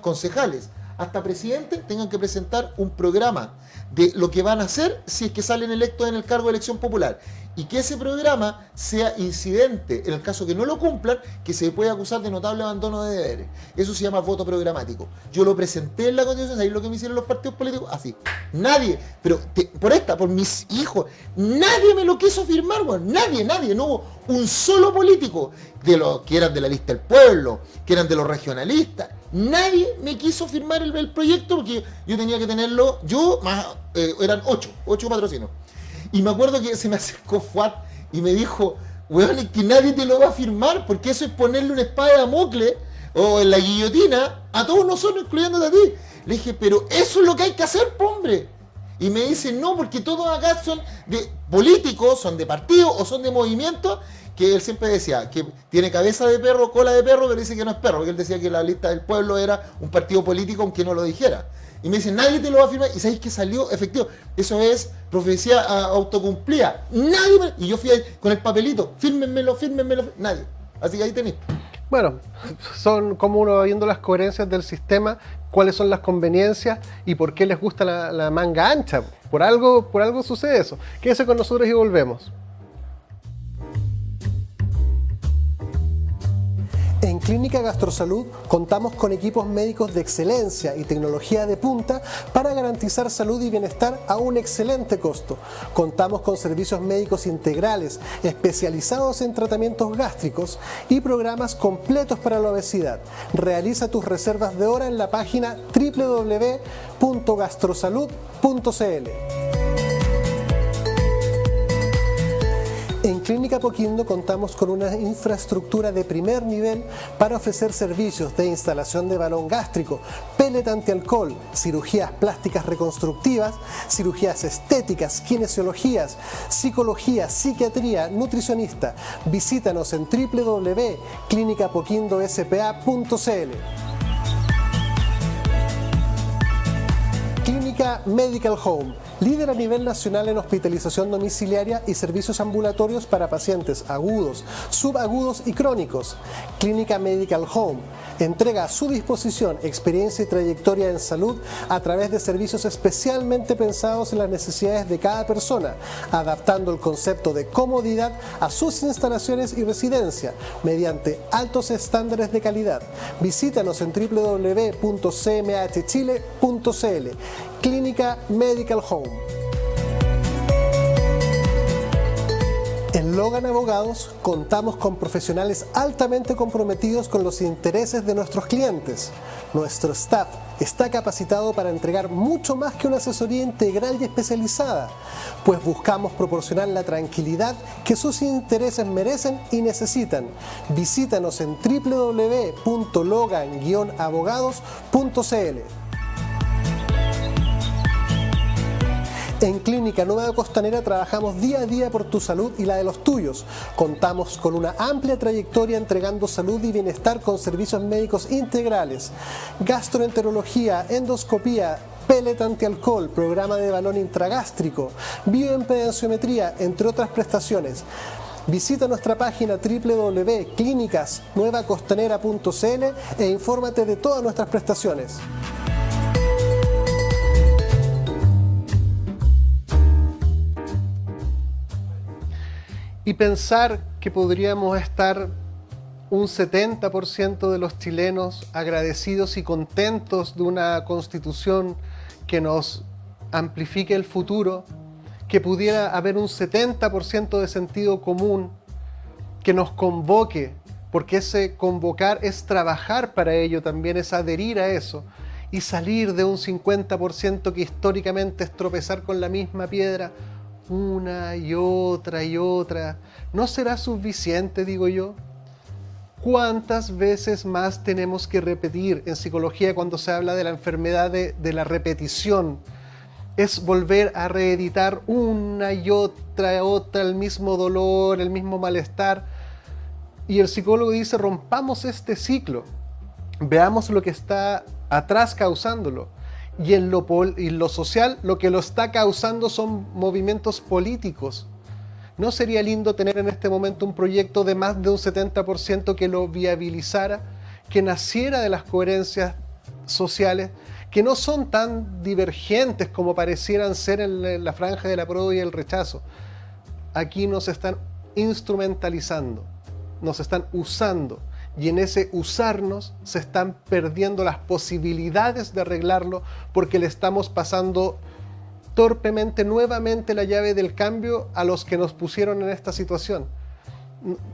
concejales hasta presidente, tengan que presentar un programa de lo que van a hacer si es que salen electos en el cargo de elección popular, y que ese programa sea incidente en el caso que no lo cumplan, que se puede acusar de notable abandono de deberes. Eso se llama voto programático. Yo lo presenté en la Constitución, ¿sabéis lo que me hicieron los partidos políticos? Así. Nadie, pero por mis hijos, nadie me lo quiso firmar, bueno, nadie, no hubo un solo político de los que eran de la lista del pueblo, que eran de los regionalistas. Nadie me quiso firmar el proyecto porque yo tenía que tenerlo, eran 8 patrocinos. Y me acuerdo que se me acercó Fuad y me dijo, weón, es que nadie te lo va a firmar porque eso es ponerle una espada de Damocles o en la guillotina a todos nosotros, incluyéndote a ti. Le dije, pero eso es lo que hay que hacer, hombre. Y me dice, no, porque todos acá son de políticos, son de partidos o son de movimientos, que él siempre decía que tiene cabeza de perro, cola de perro, pero dice que no es perro, porque él decía que la lista del pueblo era un partido político aunque no lo dijera. Y me dice, nadie te lo va a firmar. Y sabéis que salió efectivo. Eso es profecía autocumplida. Nadie y yo fui ahí con el papelito, fírmenmelo. Nadie. Así que ahí tenéis. Bueno, son como uno va viendo las coherencias del sistema, cuáles son las conveniencias y por qué les gusta la manga ancha. Por algo sucede eso. Quédese con nosotros y volvemos. En Clínica Gastrosalud contamos con equipos médicos de excelencia y tecnología de punta para garantizar salud y bienestar a un excelente costo. Contamos con servicios médicos integrales especializados en tratamientos gástricos y programas completos para la obesidad. Realiza tus reservas de hora en la página www.gastrosalud.cl. En Clínica Apoquindo contamos con una infraestructura de primer nivel para ofrecer servicios de instalación de balón gástrico, pellet antialcohol, cirugías plásticas reconstructivas, cirugías estéticas, kinesiologías, psicología, psiquiatría, nutricionista. Visítanos en www.clinicapoquindospa.cl. Clínica Medical Home, líder a nivel nacional en hospitalización domiciliaria y servicios ambulatorios para pacientes agudos, subagudos y crónicos. Clínica Medical Home entrega a su disposición experiencia y trayectoria en salud a través de servicios especialmente pensados en las necesidades de cada persona, adaptando el concepto de comodidad a sus instalaciones y residencia mediante altos estándares de calidad. Visítanos en www.cmhchile.cl. Clínica Medical Home. En Logan Abogados contamos con profesionales altamente comprometidos con los intereses de nuestros clientes. Nuestro staff está capacitado para entregar mucho más que una asesoría integral y especializada, pues buscamos proporcionar la tranquilidad que sus intereses merecen y necesitan. Visítanos en www.logan-abogados.cl. En Clínica Nueva Costanera trabajamos día a día por tu salud y la de los tuyos. Contamos con una amplia trayectoria entregando salud y bienestar con servicios médicos integrales, gastroenterología, endoscopía, pellet antialcohol, programa de balón intragástrico, bioimpedenciometría, entre otras prestaciones. Visita nuestra página www.clinicasnuevacostanera.cl e infórmate de todas nuestras prestaciones. Y pensar que podríamos estar un 70% de los chilenos agradecidos y contentos de una constitución que nos amplifique el futuro, que pudiera haber un 70% de sentido común, que nos convoque, porque ese convocar es trabajar para ello también, es adherir a eso, y salir de un 50% que históricamente es tropezar con la misma piedra, una y otra, ¿no será suficiente, digo yo? ¿Cuántas veces más tenemos que repetir en psicología cuando se habla de la enfermedad de la repetición? Es volver a reeditar una y otra, el mismo dolor, el mismo malestar. Y el psicólogo dice, rompamos este ciclo, veamos lo que está atrás causándolo. Y en lo social, lo que lo está causando son movimientos políticos. ¿No sería lindo tener en este momento un proyecto de más de un 70% que lo viabilizara, que naciera de las coherencias sociales, que no son tan divergentes como parecieran ser en la franja del apruebo y el rechazo? Aquí nos están instrumentalizando, nos están usando. Y en ese usarnos se están perdiendo las posibilidades de arreglarlo porque le estamos pasando torpemente nuevamente la llave del cambio a los que nos pusieron en esta situación.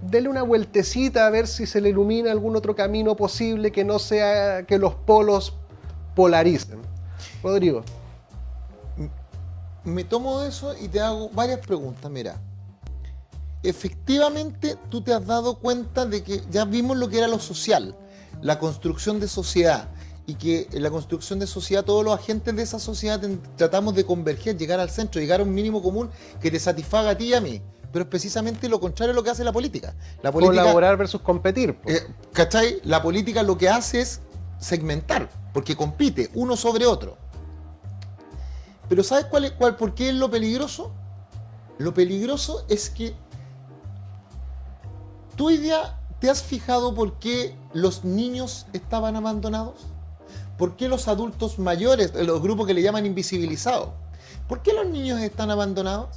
Dele una vueltecita a ver si se le ilumina algún otro camino posible que no sea que los polos polaricen. Rodrigo. Me tomo de eso y te hago varias preguntas. Mira, efectivamente tú te has dado cuenta de que ya vimos lo que era lo social, la construcción de sociedad, y que en la construcción de sociedad todos los agentes de esa sociedad tratamos de converger, llegar al centro, llegar a un mínimo común que te satisfaga a ti y a mí. Pero es precisamente lo contrario de lo que hace la política. Colaborar versus competir. ¿Cachai? La política lo que hace es segmentar, porque compite uno sobre otro. Pero ¿sabes por qué es lo peligroso? Lo peligroso es que ¿tú hoy día te has fijado por qué los niños estaban abandonados? ¿Por qué los adultos mayores, los grupos que le llaman invisibilizados? ¿Por qué los niños están abandonados?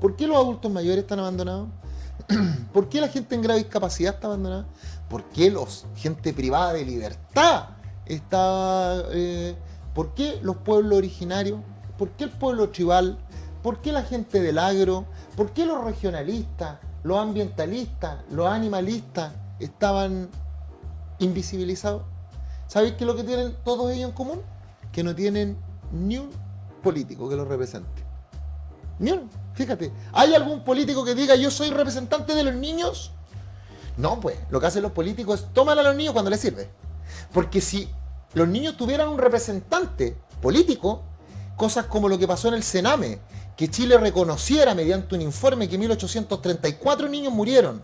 ¿Por qué los adultos mayores están abandonados? ¿Por qué la gente en grave discapacidad está abandonada? ¿Por qué gente privada de libertad está... ¿Por qué los pueblos originarios? ¿Por qué el pueblo tribal? ¿Por qué la gente del agro? ¿Por qué los regionalistas, los ambientalistas, los animalistas estaban invisibilizados? ¿Sabéis qué es lo que tienen todos ellos en común? Que no tienen ni un político que los represente. Ni uno. Fíjate, ¿hay algún político que diga yo soy representante de los niños? No, pues, lo que hacen los políticos es tomar a los niños cuando les sirve. Porque si los niños tuvieran un representante político, cosas como lo que pasó en el Sename, que Chile reconociera mediante un informe que 1834 niños murieron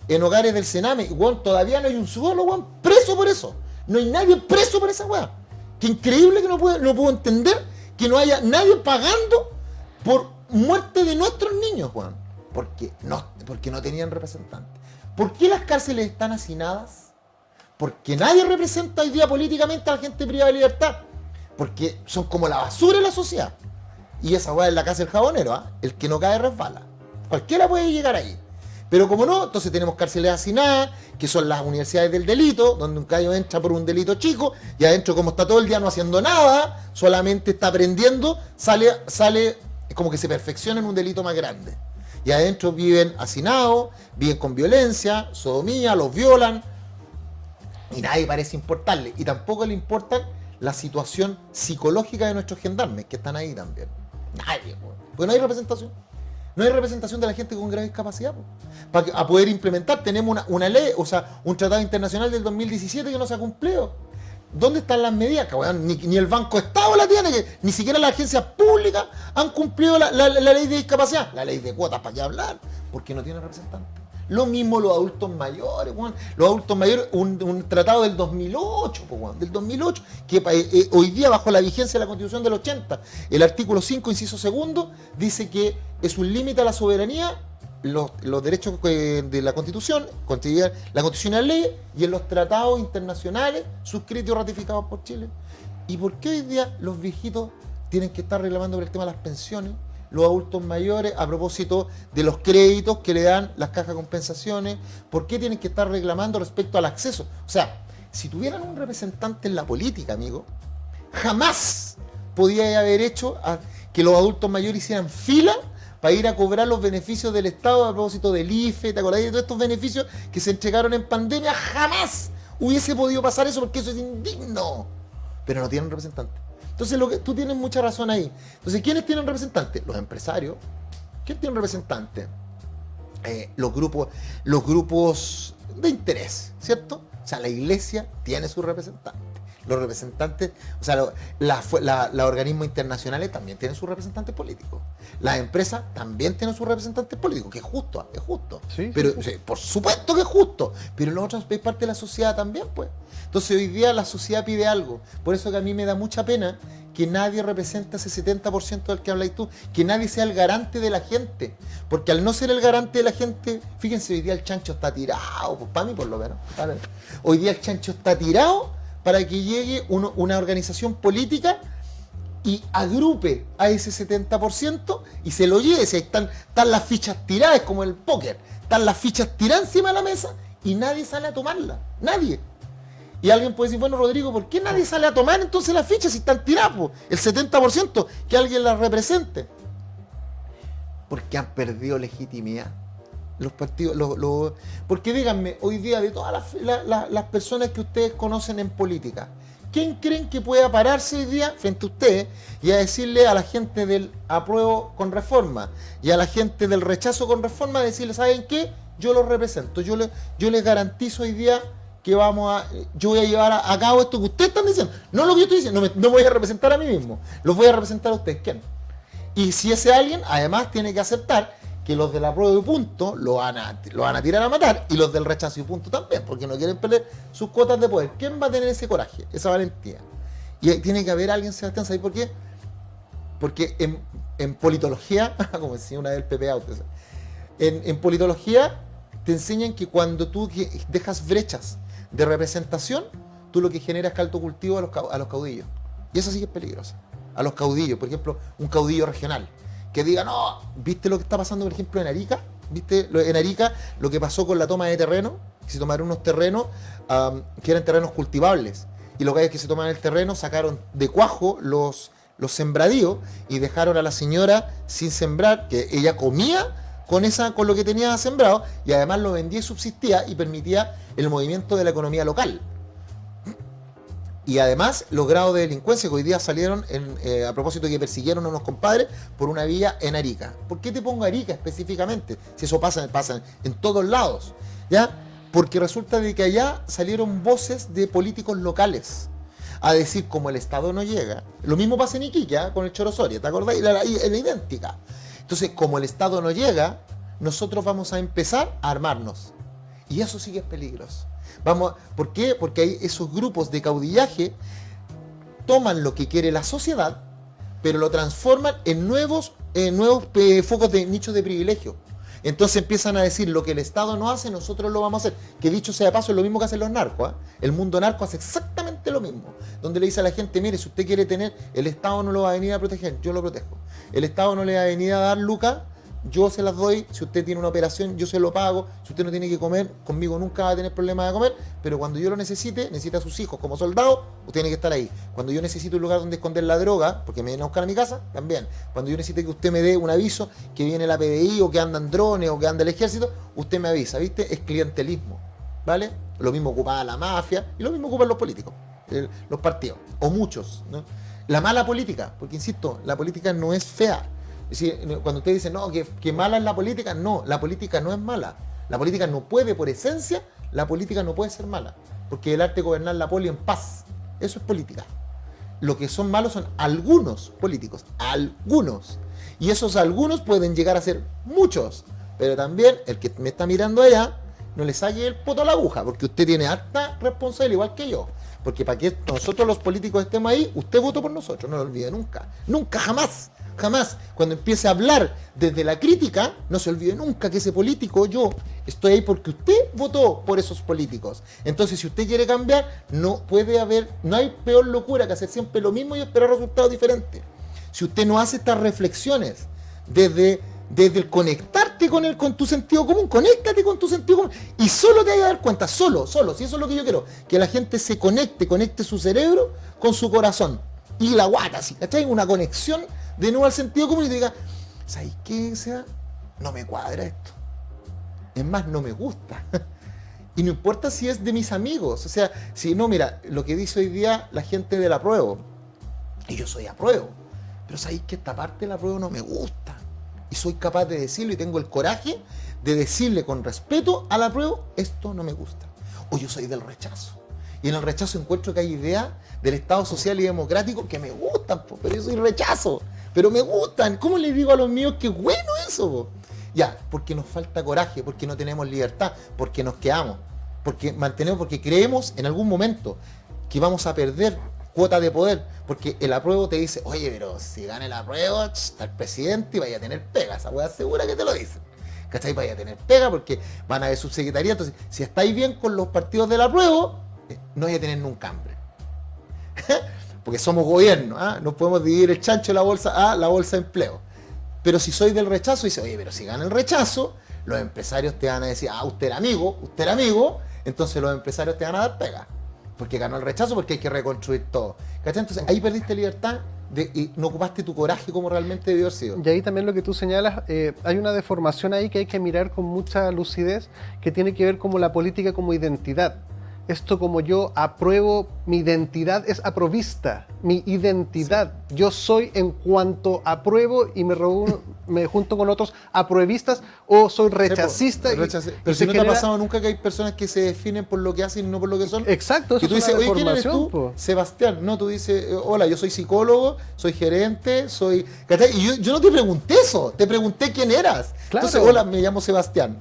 en hogares del Sename, y bueno, todavía no hay un solo bueno, preso por eso. No hay nadie preso por esa weá. Qué increíble que no puedo entender que no haya nadie pagando por muerte de nuestros niños, Juan. Porque no tenían representantes. ¿Por qué las cárceles están hacinadas? Porque nadie representa hoy día políticamente a la gente privada de libertad. Porque son como la basura de la sociedad. Y esa weá es la casa del jabonero, ¿ah? El que no cae resbala. Cualquiera puede llegar ahí. Pero como no, entonces tenemos cárceles hacinadas, que son las universidades del delito, donde un gallo entra por un delito chico, y adentro como está todo el día no haciendo nada, solamente está aprendiendo, sale como que se perfecciona en un delito más grande. Y adentro viven hacinados, viven con violencia, sodomía, los violan, y nadie parece importarle. Y tampoco le importa la situación psicológica de nuestros gendarmes, que están ahí también. Nadie, porque no hay representación. No hay representación de la gente con grave discapacidad. Para poder implementar, tenemos una ley, o sea, un tratado internacional del 2017 que no se ha cumplido. ¿Dónde están las medidas? Ni el Banco Estado la tiene, ni siquiera las agencias públicas han cumplido la ley de discapacidad. La ley de cuotas, ¿para qué hablar? Porque no tiene representantes. Lo mismo los adultos mayores, Juan. Los adultos mayores, un tratado del 2008, Juan, del 2008, que hoy día bajo la vigencia de la Constitución del 80, el artículo 5, inciso segundo, dice que es un límite a la soberanía, los derechos de la Constitución, la Constitución y las leyes, y en los tratados internacionales suscritos y ratificados por Chile. ¿Y por qué hoy día los viejitos tienen que estar reclamando por el tema de las pensiones? Los adultos mayores, a propósito de los créditos que le dan las cajas de compensaciones, ¿por qué tienen que estar reclamando respecto al acceso? O sea, si tuvieran un representante en la política, amigo, jamás podía haber hecho que los adultos mayores hicieran fila para ir a cobrar los beneficios del Estado a propósito del IFE, ¿te acordás de todos estos beneficios que se entregaron en pandemia? Jamás hubiese podido pasar eso porque eso es indigno. Pero no tienen representante. Entonces tú tienes mucha razón ahí. Entonces, ¿quiénes tienen representantes? Los empresarios. ¿Quién tiene representantes? Los grupos de interés, ¿cierto? O sea, la iglesia tiene sus representantes. Los representantes, o sea, los organismos internacionales también tienen sus representantes políticos. Las empresas también tienen sus representantes políticos, que es justo, es justo. Sí, pero sí. sí, por supuesto que es justo, pero la otra es parte de la sociedad también, pues. Entonces hoy día la sociedad pide algo. Por eso que a mí me da mucha pena que nadie represente ese 70% del que habláis tú, que nadie sea el garante de la gente. Porque al no ser el garante de la gente, fíjense, hoy día el chancho está tirado, pues para mí por lo menos. ¿Vale? Hoy día el chancho está tirado para que llegue una organización política y agrupe a ese 70% y se lo lleve. Si están las fichas tiradas, es como el póker. Están las fichas tiradas encima de la mesa y nadie sale a tomarlas. Nadie. Y alguien puede decir, bueno, Rodrigo, ¿por qué nadie sale a tomar entonces las fichas si están tiradas? El 70%, que alguien las represente. Porque han perdido legitimidad. Los partidos, porque díganme, hoy día de todas las personas que ustedes conocen en política, ¿quién creen que pueda pararse hoy día frente a ustedes y a decirle a la gente del apruebo con reforma y a la gente del rechazo con reforma, decirle, ¿saben qué? Yo los represento, yo les garantizo hoy día que yo voy a llevar a cabo esto que ustedes están diciendo, no lo que yo estoy diciendo, no me voy a representar a mí mismo, los voy a representar a ustedes. ¿Quién? Y si ese alguien, además, tiene que aceptar que los del apruebo y punto lo van a tirar a matar, y los del rechazo y punto también, porque no quieren perder sus cuotas de poder. ¿Quién va a tener ese coraje, esa valentía? Y tiene que haber alguien, Sebastián, ¿sabes por qué? Porque en politología, como decía una vez el Pepe Auto, en politología te enseñan que cuando tú dejas brechas de representación, tú lo que generas es caldo cultivo a los caudillos. Y eso sí que es peligroso. A los caudillos, por ejemplo, un caudillo regional, que diga, no, ¿viste lo que está pasando, por ejemplo, en Arica? ¿Viste? En Arica, lo que pasó con la toma de terreno, que se tomaron unos terrenos que eran terrenos cultivables. Y los gallos que se tomaron el terreno sacaron de cuajo los sembradíos y dejaron a la señora sin sembrar, que ella comía con lo que tenía sembrado y además lo vendía y subsistía y permitía el movimiento de la economía local. Y además los grados de delincuencia que hoy día salieron a propósito de que persiguieron a unos compadres por una villa en Arica. ¿Por qué te pongo Arica específicamente? Si eso pasa en todos lados, ¿ya? Porque resulta de que allá salieron voces de políticos locales a decir, como el Estado no llega. Lo mismo pasa en Iquique, con el Choro Soria, ¿te acordás? La idéntica. Entonces, como el Estado no llega, nosotros vamos a empezar a armarnos. Y eso sí que es peligroso. ¿Por qué? Porque hay esos grupos de caudillaje toman lo que quiere la sociedad, pero lo transforman en nuevos focos de nichos de privilegio. Entonces empiezan a decir, lo que el Estado no hace, nosotros lo vamos a hacer. Que dicho sea de paso, es lo mismo que hacen los narcos. El mundo narco hace exactamente lo mismo. Donde le dice a la gente, mire, si usted quiere tener, el Estado no lo va a venir a proteger, yo lo protejo. El Estado no le va a venir a dar lucas, yo se las doy. Si usted tiene una operación, yo se lo pago. Si usted no tiene que comer, conmigo nunca va a tener problema de comer. Pero cuando yo lo necesita a sus hijos como soldado, usted tiene que estar ahí. Cuando yo necesito un lugar donde esconder la droga, porque me vienen a buscar a mi casa, también. Cuando yo necesite que usted me dé un aviso que viene la PDI o que andan drones o que anda el ejército, usted me avisa, ¿viste? Es clientelismo, ¿vale? Lo mismo ocupa la mafia y lo mismo ocupan los políticos, los partidos, o muchos, ¿no? La mala política, porque insisto, la política no es fea. Es decir, cuando usted dice, no, que mala es la política, no, la política no es mala. La política no puede, por esencia, la política no puede ser mala. Porque el arte de gobernar la poli en paz, eso es política. Lo que son malos son algunos políticos, algunos. Y esos algunos pueden llegar a ser muchos. Pero también, el que me está mirando allá, no le saque el poto a la aguja, porque usted tiene harta responsabilidad, igual que yo. Porque para que nosotros los políticos estemos ahí, usted votó por nosotros, no lo olvide nunca. Nunca, jamás. Jamás, cuando empiece a hablar desde la crítica, no se olvide nunca que ese político, yo, estoy ahí porque usted votó por esos políticos. Entonces, si usted quiere cambiar, no hay peor locura que hacer siempre lo mismo y esperar resultados diferentes. Si usted no hace estas reflexiones desde el conectarte con tu sentido común, conéctate con tu sentido común y solo te vas a dar cuenta, solo, si eso es lo que yo quiero, que la gente se conecte su cerebro con su corazón y la guata, ¿sí? ¿Cachai? Una conexión de nuevo al sentido común y te diga, ¿sabes qué? O sea, no me cuadra esto. Es más, no me gusta. Y no importa si es de mis amigos. O sea, si no, mira, lo que dice hoy día la gente del apruebo. Y yo soy apruebo. Pero ¿sabes que esta parte del apruebo no me gusta? Y soy capaz de decirlo y tengo el coraje de decirle con respeto al apruebo, esto no me gusta. O yo soy del rechazo. Y en el rechazo encuentro que hay ideas del Estado social y democrático que me gustan, pero yo soy rechazo. Pero me gustan. ¿Cómo les digo a los míos que bueno eso? Po? Ya, porque nos falta coraje, porque no tenemos libertad, porque nos quedamos, porque creemos en algún momento que vamos a perder cuota de poder, porque el apruebo te dice, oye, pero si gana el apruebo, está el presidente y vaya a tener pega, esa weá segura que te lo dicen. ¿Cachai? Vaya a tener pega porque van a haber subsecretaría. Entonces, si estáis bien con los partidos del apruebo, no vaya a tener nunca hambre. Porque somos gobierno, no podemos dividir el chancho de la bolsa a la bolsa de empleo. Pero si soy del rechazo, dice, oye, pero si gana el rechazo, los empresarios te van a decir, usted era amigo, entonces los empresarios te van a dar pega. Porque ganó el rechazo, porque hay que reconstruir todo. ¿Cachai? Entonces ahí perdiste libertad y no ocupaste tu coraje como realmente debió haber sido. Y ahí también lo que tú señalas, hay una deformación ahí que hay que mirar con mucha lucidez, que tiene que ver como la política como identidad. Esto como yo apruebo, mi identidad es aprovista, mi identidad. Sí. Yo soy en cuanto apruebo y me junto con otros apruebistas o soy rechacista. Pero si no te ha pasado nunca que hay personas que se definen por lo que hacen y no por lo que son. Exacto, eso y tú dices, oye, ¿quién eres tú? Po. Sebastián. No, tú dices, hola, yo soy psicólogo, soy gerente, soy... Y yo no te pregunté eso, te pregunté quién eras. Claro. Entonces, hola, me llamo Sebastián.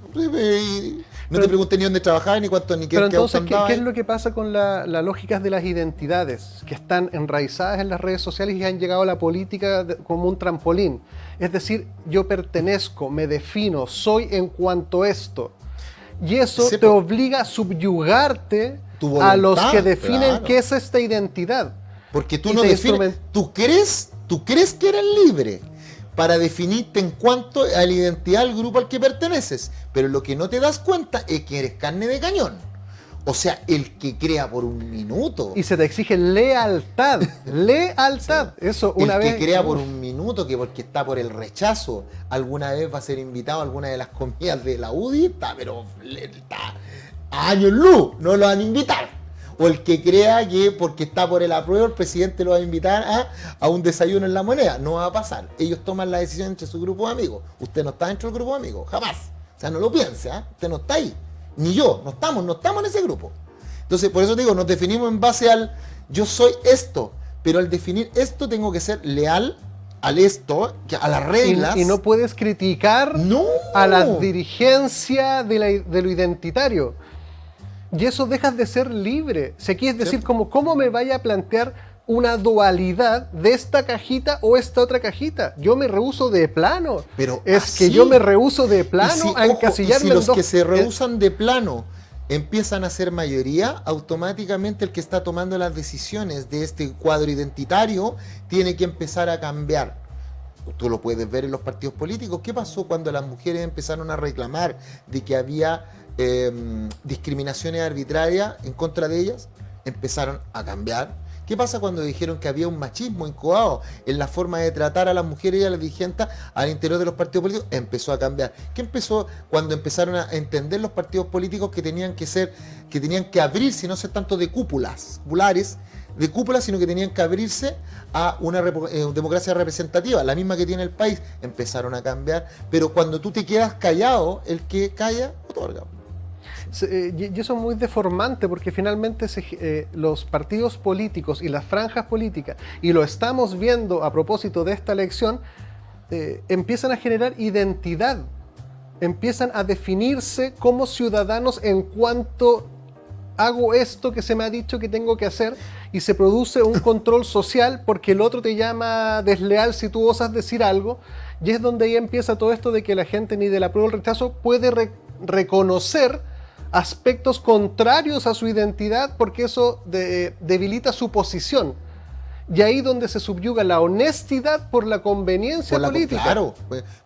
No te pregunté ni dónde trabajaba, ni cuánto, ni qué. Pero entonces, ¿qué es lo que pasa con las lógicas de las identidades que están enraizadas en las redes sociales y han llegado a la política como un trampolín? Es decir, yo pertenezco, me defino, soy en cuanto a esto. Y eso te obliga a subyugarte voluntad, a los que definen qué es esta identidad. Porque tú no defines, tú crees que eres libre. para definirte en cuanto a la identidad del grupo al que perteneces. Pero lo que no te das cuenta es que eres carne de cañón. O sea, el que crea por un minuto. Y se te exige lealtad. Lealtad. Sí. Eso una vez. El que crea por un minuto, que porque está por el rechazo, alguna vez va a ser invitado a alguna de las comidas de la UDI, pero está a años luz, no lo van a invitar. O el que crea que porque está por el apruebo, el presidente lo va a invitar a un desayuno en La Moneda. No va a pasar. Ellos toman la decisión entre su grupo de amigos. Usted no está dentro del grupo de amigos, jamás. O sea, no lo piense, usted no está ahí. Ni yo, no estamos en ese grupo. Entonces, por eso digo, nos definimos en base al yo soy esto, pero al definir esto tengo que ser leal al esto, a las reglas. Y no puedes criticar a la dirigencia de lo identitario. Y eso dejas de ser libre. Si aquí es decir, ¿cómo me vaya a plantear una dualidad de esta cajita o esta otra cajita? Yo me rehúso de plano. Pero yo me rehúso de plano a encasillarme en dos. Si los que se rehusan rehusan de plano empiezan a ser mayoría, automáticamente el que está tomando las decisiones de este cuadro identitario tiene que empezar a cambiar. Tú lo puedes ver en los partidos políticos. ¿Qué pasó cuando las mujeres empezaron a reclamar de que había discriminaciones arbitrarias en contra de ellas? Empezaron a cambiar. ¿Qué pasa cuando dijeron que había un machismo incubado en la forma de tratar a las mujeres y a las dirigentes al interior de los partidos políticos? Empezó a cambiar. ¿Qué empezó cuando empezaron a entender los partidos políticos que tenían que abrirse y no ser tanto de cúpulas, sino que tenían que abrirse a una democracia representativa, la misma que tiene el país? Empezaron a cambiar, pero cuando tú te quedas callado, el que calla, otorga. Y eso es muy deformante porque finalmente los partidos políticos y las franjas políticas, y lo estamos viendo a propósito de esta elección, empiezan a generar identidad, empiezan a definirse como ciudadanos en cuanto hago esto que se me ha dicho que tengo que hacer, y se produce un control social porque el otro te llama desleal si tú osas decir algo, y es donde ahí empieza todo esto de que la gente ni del apruebo o el rechazo puede reconocer aspectos contrarios a su identidad porque eso debilita su posición. Y ahí donde se subyuga la honestidad por la conveniencia política. Claro,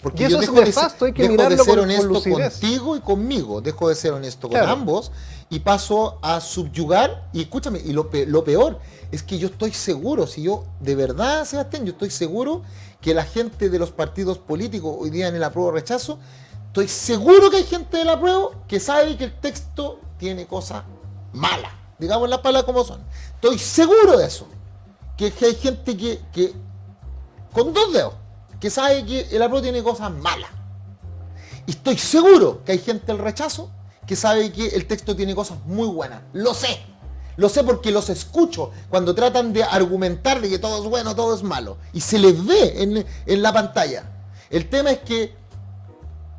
porque y eso es nefasto, hay que dejo mirarlo de ser con honesto lucidez. Contigo y conmigo, dejo de ser honesto Claro. con ambos y paso a subyugar. Y escúchame, y lo peor es que yo estoy seguro, si yo, de verdad, Sebastián, yo estoy seguro que la gente de los partidos políticos hoy día en el apruebo o rechazo, estoy seguro que hay gente del apruebo que sabe que el texto tiene cosas malas, digamos las palabras como son. Estoy seguro de eso. Que hay gente que con dos dedos, que sabe que el apruebo tiene cosas malas. Y estoy seguro que hay gente del rechazo que sabe que el texto tiene cosas muy buenas. Lo sé porque los escucho cuando tratan de argumentar de que todo es bueno, todo es malo. Y se les ve en la pantalla. El tema es que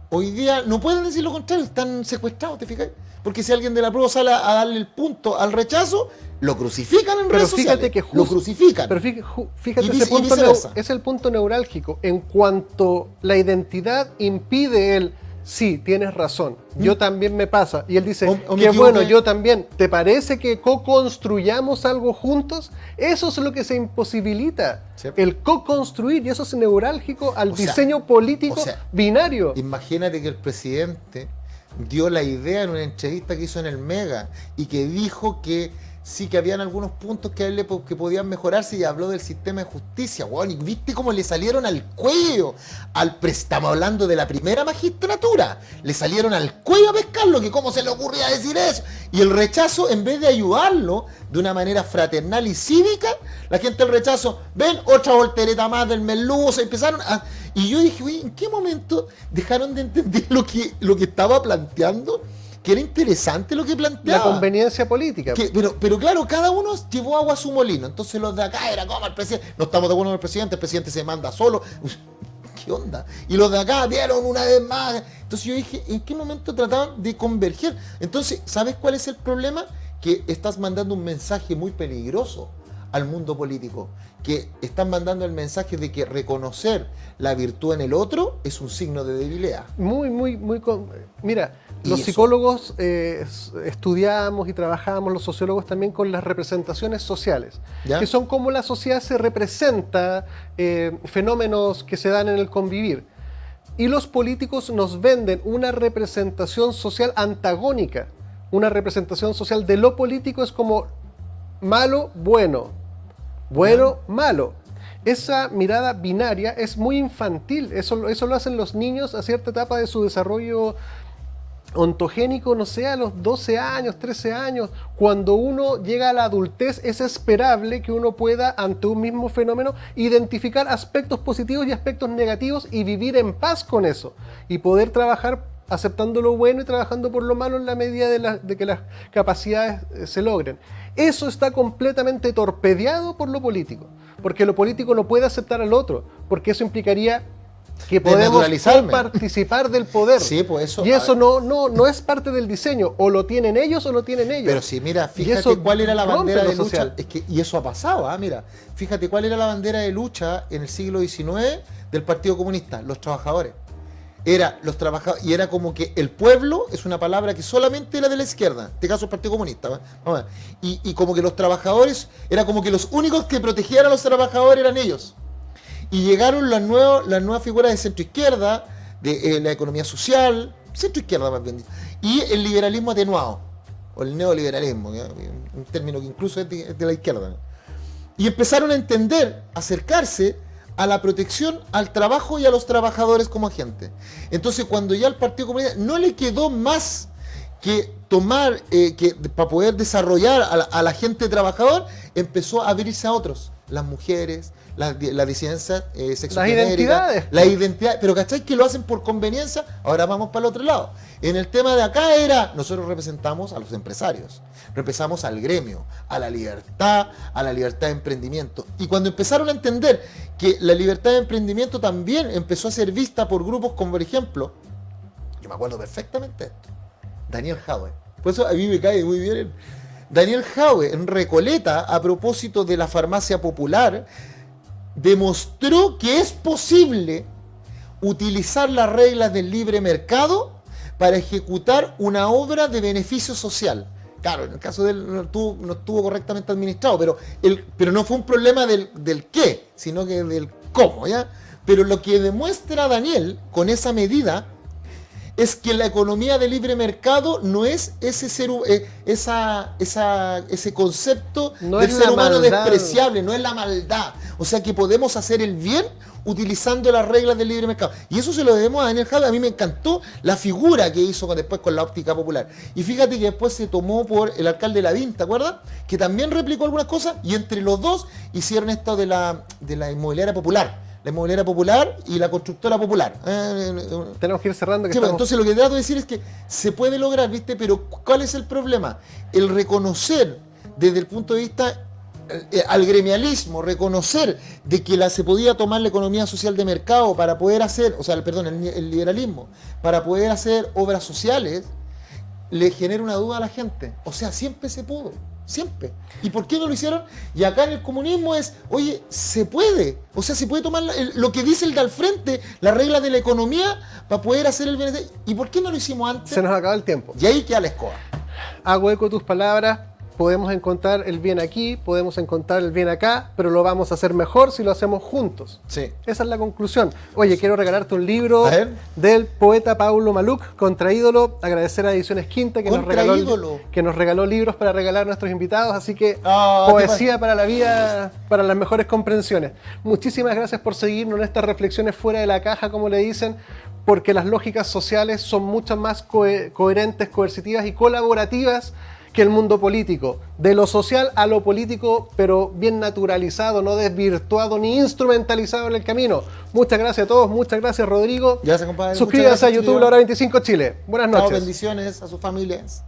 hoy día no pueden decir lo contrario, están secuestrados, ¿te fijas? Porque si alguien de la prueba sale a darle el punto al rechazo, lo crucifican en redes sociales. Lo crucifican. Pero fíjate, Y ese punto viceversa. es el punto neurálgico. En cuanto la identidad impide el sí, tienes razón, yo también me pasa. Y él dice, O me qué bueno, equivoqué. yo también. ¿Te parece que co-construyamos algo juntos? Eso es lo que se imposibilita. Sí. El co-construir, y eso es neurálgico al O sea, diseño político binario. Imagínate que el presidente dio la idea en una entrevista que hizo en el Mega y que dijo que sí, que habían algunos puntos que podían mejorarse, y habló del sistema de justicia. Bueno, y viste cómo le salieron al cuello estamos hablando de la primera magistratura, le salieron al cuello a pescarlo, que cómo se le ocurría decir eso. Y el rechazo, en vez de ayudarlo de una manera fraternal y cívica, la gente del rechazo, ven, otra voltereta más del Merluzo, se empezaron a... Y yo dije, oye, ¿en qué momento dejaron de entender lo que estaba planteando? Que era interesante lo que planteaba. La conveniencia política. Pero claro, cada uno llevó agua a su molino. Entonces los de acá era como el presidente. No estamos de acuerdo con el presidente se manda solo. ¿Qué onda? Y los de acá vieron una vez más. Entonces yo dije, ¿en qué momento trataban de converger? Entonces, ¿sabes cuál es el problema? Que estás mandando un mensaje muy peligroso al mundo político. Que están mandando el mensaje de que reconocer la virtud en el otro es un signo de debilidad. Mira, Los eso- psicólogos estudiamos y trabajamos, los sociólogos también, con las representaciones sociales, ¿Ya? que son cómo la sociedad se representa, fenómenos que se dan en el convivir. Y los políticos nos venden una representación social antagónica, una representación social de lo político es como malo, bueno, bueno, malo. Esa mirada binaria es muy infantil, eso lo hacen los niños a cierta etapa de su desarrollo ontogénico, no sé, a los 12 años, 13 años. Cuando uno llega a la adultez, es esperable que uno pueda, ante un mismo fenómeno, identificar aspectos positivos y aspectos negativos y vivir en paz con eso. Y poder trabajar aceptando lo bueno y trabajando por lo malo en la medida de que las capacidades se logren. Eso está completamente torpedeado por lo político, porque lo político no puede aceptar al otro, porque eso implicaría que podemos Desnaturalizarme. participar del poder. Sí, pues eso- Y eso no es parte del diseño. O lo tienen ellos o lo tienen ellos. Pero sí, mira, Y fíjate eso cuál era la rompe bandera lo de lucha. social. Y eso ha pasado, mira. Fíjate cuál era la bandera de lucha en el siglo XIX del Partido Comunista, los trabajadores. Era los trabajadores, y era como que el pueblo es una palabra que solamente era de la izquierda, en este caso el Partido Comunista. Vamos a ver. Y como que los trabajadores, era como que los únicos que protegían a los trabajadores eran ellos. Y llegaron las nuevas figuras de centro izquierda, de la economía social, centro izquierda más bien dicho, y el liberalismo atenuado, o el neoliberalismo, ¿ya? Un término que incluso es de la izquierda. Y empezaron a entender, acercarse a la protección al trabajo y a los trabajadores como agentes. Entonces, cuando ya al Partido Comunista no le quedó más que tomar, para poder desarrollar a la gente trabajador, empezó a abrirse a otros, las mujeres, la disidencia sexogenérica, identidades. la identidad, pero ¿cachai? Que lo hacen por conveniencia. Ahora vamos para el otro lado. En el tema de acá era, nosotros representamos a los empresarios, representamos al gremio, a la libertad de emprendimiento. Y cuando empezaron a entender que la libertad de emprendimiento también empezó a ser vista por grupos como, por ejemplo, yo me acuerdo perfectamente de esto, Daniel Jaue. Por eso a mí me cae muy bien él. Daniel Jaue, en Recoleta, a propósito de la farmacia popular, demostró que es posible utilizar las reglas del libre mercado para ejecutar una obra de beneficio social. Claro, en el caso de él no estuvo correctamente administrado, pero no fue un problema del qué, sino que del cómo, ¿ya? Pero lo que demuestra Daniel con esa medida es que la economía de libre mercado no es ese concepto No del es ser la humano maldad. despreciable, no es la maldad. O sea que podemos hacer el bien utilizando las reglas del libre mercado. Y eso se lo debemos a Daniel Jaue. A mí me encantó la figura que hizo después con la óptica popular. Y fíjate que después se tomó por el alcalde Lavín, ¿te acuerdas? Que también replicó algunas cosas y entre los dos hicieron esto de la inmobiliaria popular. La inmobiliaria popular y la constructora popular. Tenemos que ir cerrando. Que Sí, pues, estamos- entonces lo que trato de decir es que se puede lograr, ¿viste? Pero ¿cuál es el problema? El reconocer desde el punto de vista al gremialismo, reconocer de que se podía tomar la economía social de mercado para poder hacer, el liberalismo, para poder hacer obras sociales, le genera una duda a la gente. O sea, siempre se pudo. Siempre. ¿Y por qué no lo hicieron? Y acá en el comunismo es, oye, se puede. O sea, se puede tomar lo que dice el de al frente, las reglas de la economía, para poder hacer el bienestar. ¿Y por qué no lo hicimos antes? Se nos acaba el tiempo. Y ahí queda la escoba. Hago eco de tus palabras. Podemos encontrar el bien aquí, podemos encontrar el bien acá, pero lo vamos a hacer mejor si lo hacemos juntos. Sí. Esa es la conclusión. Oye, quiero regalarte un libro A ver. del poeta Paulo Maluk, Contraídolo. Agradecer a Ediciones Quinta que nos Contraídolo. regaló libros para regalar a nuestros invitados. Así que Ah, poesía para la vida, para las mejores comprensiones. Muchísimas gracias por seguirnos en estas reflexiones fuera de la caja, como le dicen, porque las lógicas sociales son mucho más coherentes, coercitivas y colaborativas que el mundo político. De lo social a lo político, pero bien naturalizado, no desvirtuado ni instrumentalizado en el camino. Muchas gracias a todos, muchas gracias Rodrigo. Gracias, compadre. Suscríbase Muchas a gracias, YouTube, Chile. La Hora 25 Chile. Buenas Chao, noches. bendiciones a sus familias.